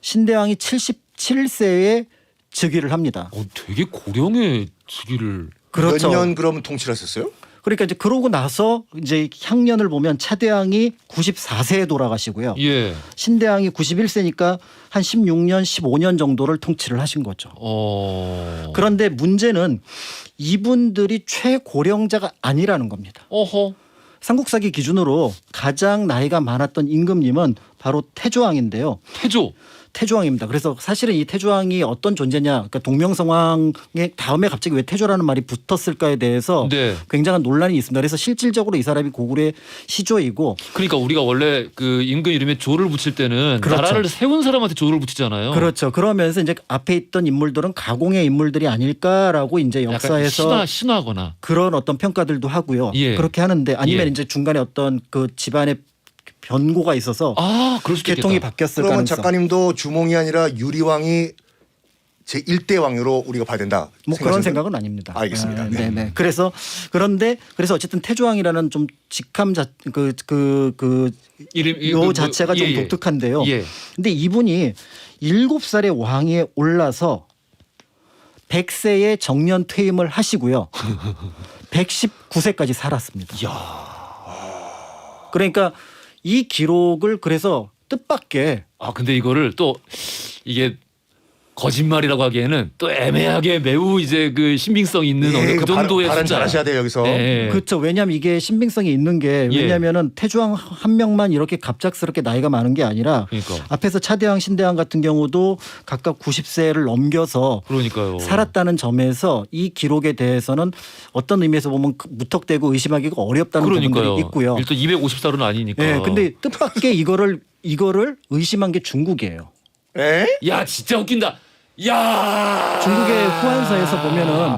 [SPEAKER 5] 신대왕이 77세에 즉위를 합니다.
[SPEAKER 1] 되게 고령의 즉위를.
[SPEAKER 5] 그렇죠.
[SPEAKER 6] 몇 년 그럼 통치를 하셨어요?
[SPEAKER 5] 그러니까 이제 그러고 나서 이제 향년을 보면 차대왕이 94세에 돌아가시고요.
[SPEAKER 1] 예.
[SPEAKER 5] 신대왕이 91세니까 한 16년, 15년 정도를 통치를 하신 거죠. 그런데 문제는 이분들이 최고령자가 아니라는 겁니다.
[SPEAKER 1] 어허.
[SPEAKER 5] 삼국사기 기준으로 가장 나이가 많았던 임금님은 바로 태조왕인데요. 태조왕입니다. 그래서 사실은 이 태조왕이 어떤 존재냐, 그러니까 동명성왕의 다음에 갑자기 왜 태조라는 말이 붙었을까에 대해서
[SPEAKER 1] 네.
[SPEAKER 5] 굉장한 논란이 있습니다. 그래서 실질적으로 이 사람이 고구려의 시조이고,
[SPEAKER 1] 그러니까 우리가 원래 그 임금 이름에 조를 붙일 때는
[SPEAKER 5] 그렇죠.
[SPEAKER 1] 나라를 세운 사람한테 조를 붙이잖아요.
[SPEAKER 5] 그렇죠. 그러면서 이제 앞에 있던 인물들은 가공의 인물들이 아닐까라고 이제 역사에서
[SPEAKER 1] 신화거나
[SPEAKER 5] 그런 어떤 평가들도 하고요.
[SPEAKER 1] 예.
[SPEAKER 5] 그렇게 하는데 아니면
[SPEAKER 1] 예.
[SPEAKER 5] 이제 중간에 어떤 그 집안의 변고가 있어서
[SPEAKER 1] 그럴 수도
[SPEAKER 5] 계통이
[SPEAKER 1] 있겠다.
[SPEAKER 5] 바뀌었을
[SPEAKER 6] 그러면
[SPEAKER 5] 가능성.
[SPEAKER 6] 작가님도 주몽이 아니라 유리왕이 제1대 왕으로 우리가 봐야 된다.
[SPEAKER 5] 뭐 그런
[SPEAKER 6] 생각하시는
[SPEAKER 5] 생각은 아닙니다.
[SPEAKER 6] 알겠습니다.
[SPEAKER 5] 네, 네. 그래서 그런데 어쨌든 태조왕이라는 좀 직함 요 자체가 좀 독특한데요.
[SPEAKER 1] 예.
[SPEAKER 5] 근데 이분이 7살의 왕위에 올라서 100세에 정년 퇴임을 하시고요. 119세까지 살았습니다. 그러니까 이 기록을 그래서 뜻밖의
[SPEAKER 1] 근데 이거를 또 이게 거짓말이라고 하기에는 또 애매하게 매우 이제 그 신빙성 있는 어느 그 정도의
[SPEAKER 6] 발언
[SPEAKER 1] 숫자.
[SPEAKER 6] 잘하셔야 돼요 여기서.
[SPEAKER 1] 네.
[SPEAKER 5] 그렇죠. 왜냐하면 이게 신빙성이 있는 게
[SPEAKER 1] 예.
[SPEAKER 5] 왜냐하면은 태조왕 한 명만 이렇게 갑작스럽게 나이가 많은 게 아니라
[SPEAKER 1] 그러니까.
[SPEAKER 5] 앞에서 차대왕, 신대왕 같은 경우도 각각 90세를 넘겨서
[SPEAKER 1] 그러니까요.
[SPEAKER 5] 살았다는 점에서 이 기록에 대해서는 어떤 의미에서 보면 무턱대고 의심하기가 어렵다는
[SPEAKER 1] 그러니까요.
[SPEAKER 5] 부분들이 있고요.
[SPEAKER 1] 일단 250살은 아니니까.
[SPEAKER 5] 네, 근데 뜻밖의 이거를 의심한 게 중국이에요.
[SPEAKER 6] 에?
[SPEAKER 1] 야 진짜 웃긴다. 야
[SPEAKER 5] 중국의 후한서에서 보면은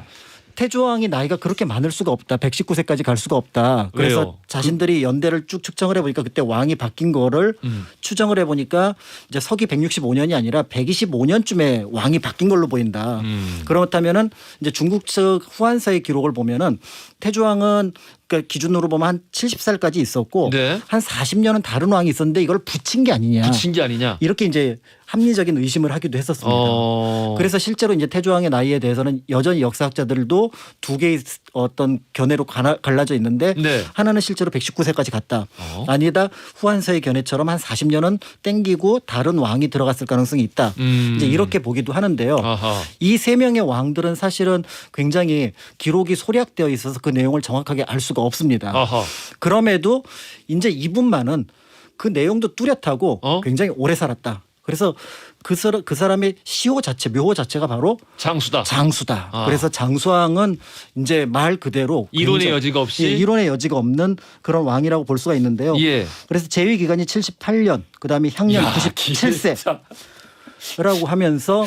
[SPEAKER 5] 태조왕이 나이가 그렇게 많을 수가 없다. 119세까지 갈 수가 없다. 그래서
[SPEAKER 1] 왜요?
[SPEAKER 5] 자신들이 연대를 쭉 측정을 해보니까 그때 왕이 바뀐 거를 추정을 해보니까 이제 서기 165년이 아니라 125년쯤에 왕이 바뀐 걸로 보인다. 그렇다면은 이제 중국 측 후한서의 기록을 보면은 태조왕은 그러니까 기준으로 보면 한 70살까지 있었고
[SPEAKER 1] 네.
[SPEAKER 5] 한 40년은 다른 왕이 있었는데 이걸 붙인 게 아니냐.
[SPEAKER 1] 붙인 게 아니냐.
[SPEAKER 5] 이렇게 이제 합리적인 의심을 하기도 했었습니다. 그래서 실제로 이제 태조왕의 나이에 대해서는 여전히 역사학자들도 두 개의 어떤 견해로 갈라져 있는데
[SPEAKER 1] 네.
[SPEAKER 5] 하나는 실제로 119세까지 갔다. 아니다. 후한서의 견해처럼 한 40년은 땡기고 다른 왕이 들어갔을 가능성이 있다. 이제 이렇게 보기도 하는데요.
[SPEAKER 1] 아하.
[SPEAKER 5] 이 세 명의 왕들은 사실은 굉장히 기록이 소략되어 있어서 그 내용을 정확하게 알 수가 없습니다.
[SPEAKER 1] 아하.
[SPEAKER 5] 그럼에도 이제 이분만은 그 내용도 뚜렷하고 굉장히 오래 살았다. 그래서 그 사람의 시호 자체, 묘호 자체가 바로
[SPEAKER 1] 장수다.
[SPEAKER 5] 그래서 장수왕은 이제 말 그대로
[SPEAKER 1] 이론의
[SPEAKER 5] 굉장히-
[SPEAKER 1] 여지가 없이.
[SPEAKER 5] 예, 이론의 여지가 없는 그런 왕이라고 볼 수가 있는데요.
[SPEAKER 1] 예.
[SPEAKER 5] 그래서 재위 기간이 78년, 그다음에 향년 97세라고 하면서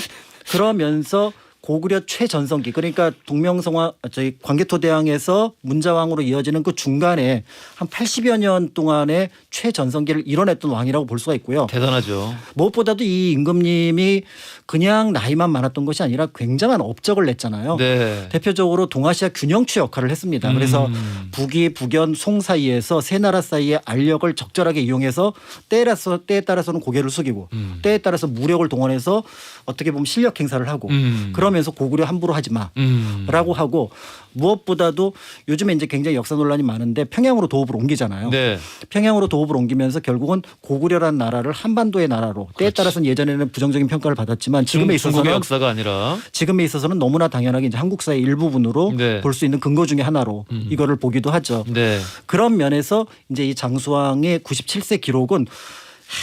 [SPEAKER 5] 그러면서 고구려 최전성기 그러니까 동명성왕 저희 광개토대왕에서 문자왕으로 이어지는 그 중간에 한 80여 년 동안의 최전성기를 이뤄냈던 왕이라고 볼 수가 있고요.
[SPEAKER 1] 대단하죠.
[SPEAKER 5] 무엇보다도 이 임금님이 그냥 나이만 많았던 것이 아니라 굉장한 업적을 냈잖아요.
[SPEAKER 1] 네.
[SPEAKER 5] 대표적으로 동아시아 균형추 역할을 했습니다. 그래서 북이 북연 송 사이에서 세 나라 사이의 알력을 적절하게 이용해서 때에 따라서는 고개를 숙이고 때에 따라서 무력을 동원해서 어떻게 보면 실력 행사를 하고 그러면서 고구려 함부로 하지 마라고 하고 무엇보다도 요즘에 이제 굉장히 역사 논란이 많은데 평양으로 도읍을 옮기잖아요.
[SPEAKER 1] 네.
[SPEAKER 5] 평양으로 도읍을 옮기면서 결국은 고구려라는 나라를 한반도의 나라로 때에 따라서는 예전에는 부정적인 평가를 받았지만
[SPEAKER 1] 중국의
[SPEAKER 5] 지금에
[SPEAKER 1] 역사가 아니라.
[SPEAKER 5] 있어서는 너무나 당연하게 이제 한국사의 일부분으로
[SPEAKER 1] 네.
[SPEAKER 5] 볼 수 있는 근거 중에 하나로 이거를 보기도 하죠.
[SPEAKER 1] 네.
[SPEAKER 5] 그런 면에서 이제 이 장수왕의 97세 기록은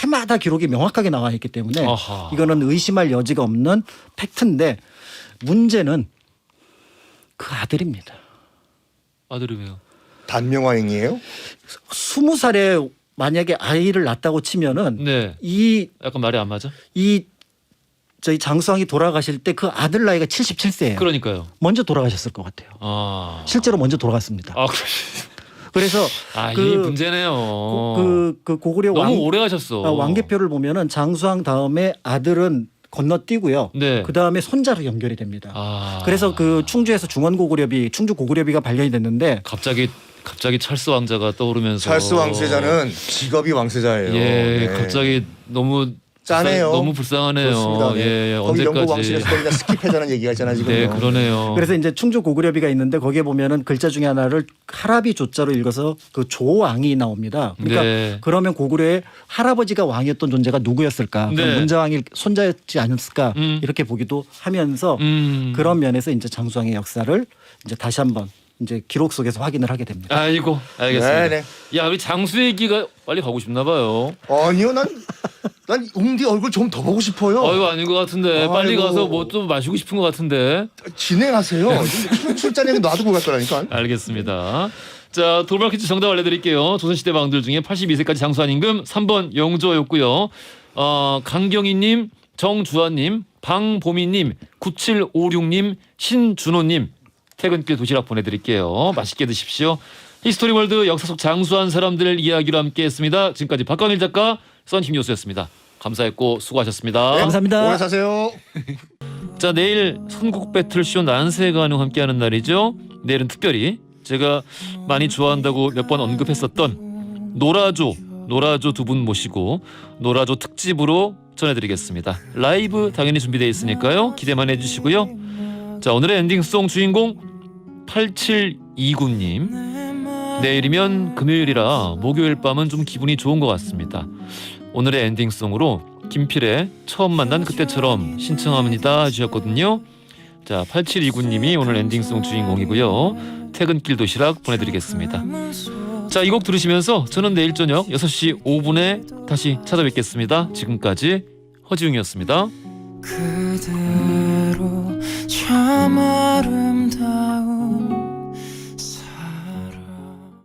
[SPEAKER 5] 해마다 기록이 명확하게 나와 있기 때문에
[SPEAKER 1] 아하.
[SPEAKER 5] 이거는 의심할 여지가 없는 팩트인데 문제는 그 아들입니다.
[SPEAKER 1] 아들이 왜요?
[SPEAKER 6] 단명화행이에요?
[SPEAKER 5] 20살에 만약에 아이를 낳았다고 치면은
[SPEAKER 1] 네.
[SPEAKER 5] 약간
[SPEAKER 1] 말이 안 맞아?
[SPEAKER 5] 저희 장수왕이 돌아가실 때 그 아들 나이가 77세예요.
[SPEAKER 1] 그러니까요.
[SPEAKER 5] 먼저 돌아가셨을 것 같아요. 실제로 먼저 돌아갔습니다. 그래서
[SPEAKER 1] 이게 문제네요.
[SPEAKER 5] 그 고구려
[SPEAKER 1] 너무 오래 하셨어.
[SPEAKER 5] 왕계표를 보면은 장수왕 다음에 아들은 건너뛰고요.
[SPEAKER 1] 네.
[SPEAKER 5] 그 다음에 손자로 연결이 됩니다.
[SPEAKER 1] 아.
[SPEAKER 5] 그래서 그 충주에서 중원고구려비, 충주고구려비가 발견이 됐는데
[SPEAKER 1] 갑자기 찰스 왕자가 떠오르면서
[SPEAKER 6] 찰스 왕세자는 직업이 왕세자예요.
[SPEAKER 1] 예,
[SPEAKER 6] 네.
[SPEAKER 1] 갑자기 너무
[SPEAKER 6] 짠해요.
[SPEAKER 1] 너무 불쌍하네요.
[SPEAKER 6] 그렇습니다. 네.
[SPEAKER 1] 예,
[SPEAKER 6] 거기 영국
[SPEAKER 1] 언제까지?
[SPEAKER 6] 왕실에서 거기다 스킵해자는 얘기가 있잖아요 지금.
[SPEAKER 1] 네, 그러네요.
[SPEAKER 5] 그래서 이제 충주고구려비가 있는데 거기에 보면은 글자 중에 하나를 하라비 조자로 읽어서 그 조왕이 나옵니다. 그러니까
[SPEAKER 1] 네.
[SPEAKER 5] 그러면 고구려의 할아버지가 왕이었던 존재가 누구였을까?
[SPEAKER 1] 네.
[SPEAKER 5] 그럼 문자왕이 손자였지 않았을까?
[SPEAKER 1] 음.
[SPEAKER 5] 이렇게 보기도 하면서 그런 면에서 이제 장수왕의 역사를 이제 다시 한번 이제 기록 속에서 확인을 하게 됩니다.
[SPEAKER 1] 아이고, 알겠습니다.
[SPEAKER 6] 네네.
[SPEAKER 1] 야, 우리 장수 얘기가 빨리 가고 싶나 봐요.
[SPEAKER 6] 아니요, 난 웅디 얼굴 좀 더 보고 싶어요.
[SPEAKER 1] 아이고, 아닌 것 같은데. 빨리
[SPEAKER 6] 아이고.
[SPEAKER 1] 가서 뭐 좀 마시고 싶은 것 같은데.
[SPEAKER 6] 진행하세요. 술자리에 놔두고 갈 거라니까.
[SPEAKER 1] 알겠습니다. 자, 돌발 퀴즈 정답 알려드릴게요. 조선시대 왕들 중에 82세까지 장수한 임금 3번 영조였고요. 강경희님, 정주환님, 방보미님, 9756님, 신준호님 퇴근길 도시락 보내드릴게요. 맛있게 드십시오. 히스토리월드 역사 속 장수한 사람들 이야기로 함께했습니다. 지금까지 박광일 작가, 썬힘뉴스였습니다. 감사했고 수고하셨습니다.
[SPEAKER 5] 감사합니다.
[SPEAKER 6] 오래 사세요.
[SPEAKER 1] 자, 내일 선곡 배틀쇼 난세가능 함께하는 날이죠. 내일은 특별히 제가 많이 좋아한다고 몇 번 언급했었던 노라조 두 분 모시고 노라조 특집으로 전해드리겠습니다. 라이브 당연히 준비되어 있으니까요. 기대만 해주시고요. 자, 오늘의 엔딩송 주인공 8729님. 내일이면 금요일이라 목요일 밤은 좀 기분이 좋은 것 같습니다. 오늘의 엔딩송으로 김필의 처음 만난 그때처럼 신청합니다 주셨거든요. 자, 8729님이 오늘 엔딩송 주인공이고요. 퇴근길 도시락 보내드리겠습니다. 자, 이 곡 들으시면서 저는 내일 저녁 6시 5분에 다시 찾아뵙겠습니다. 지금까지 허지웅이었습니다.
[SPEAKER 7] 그대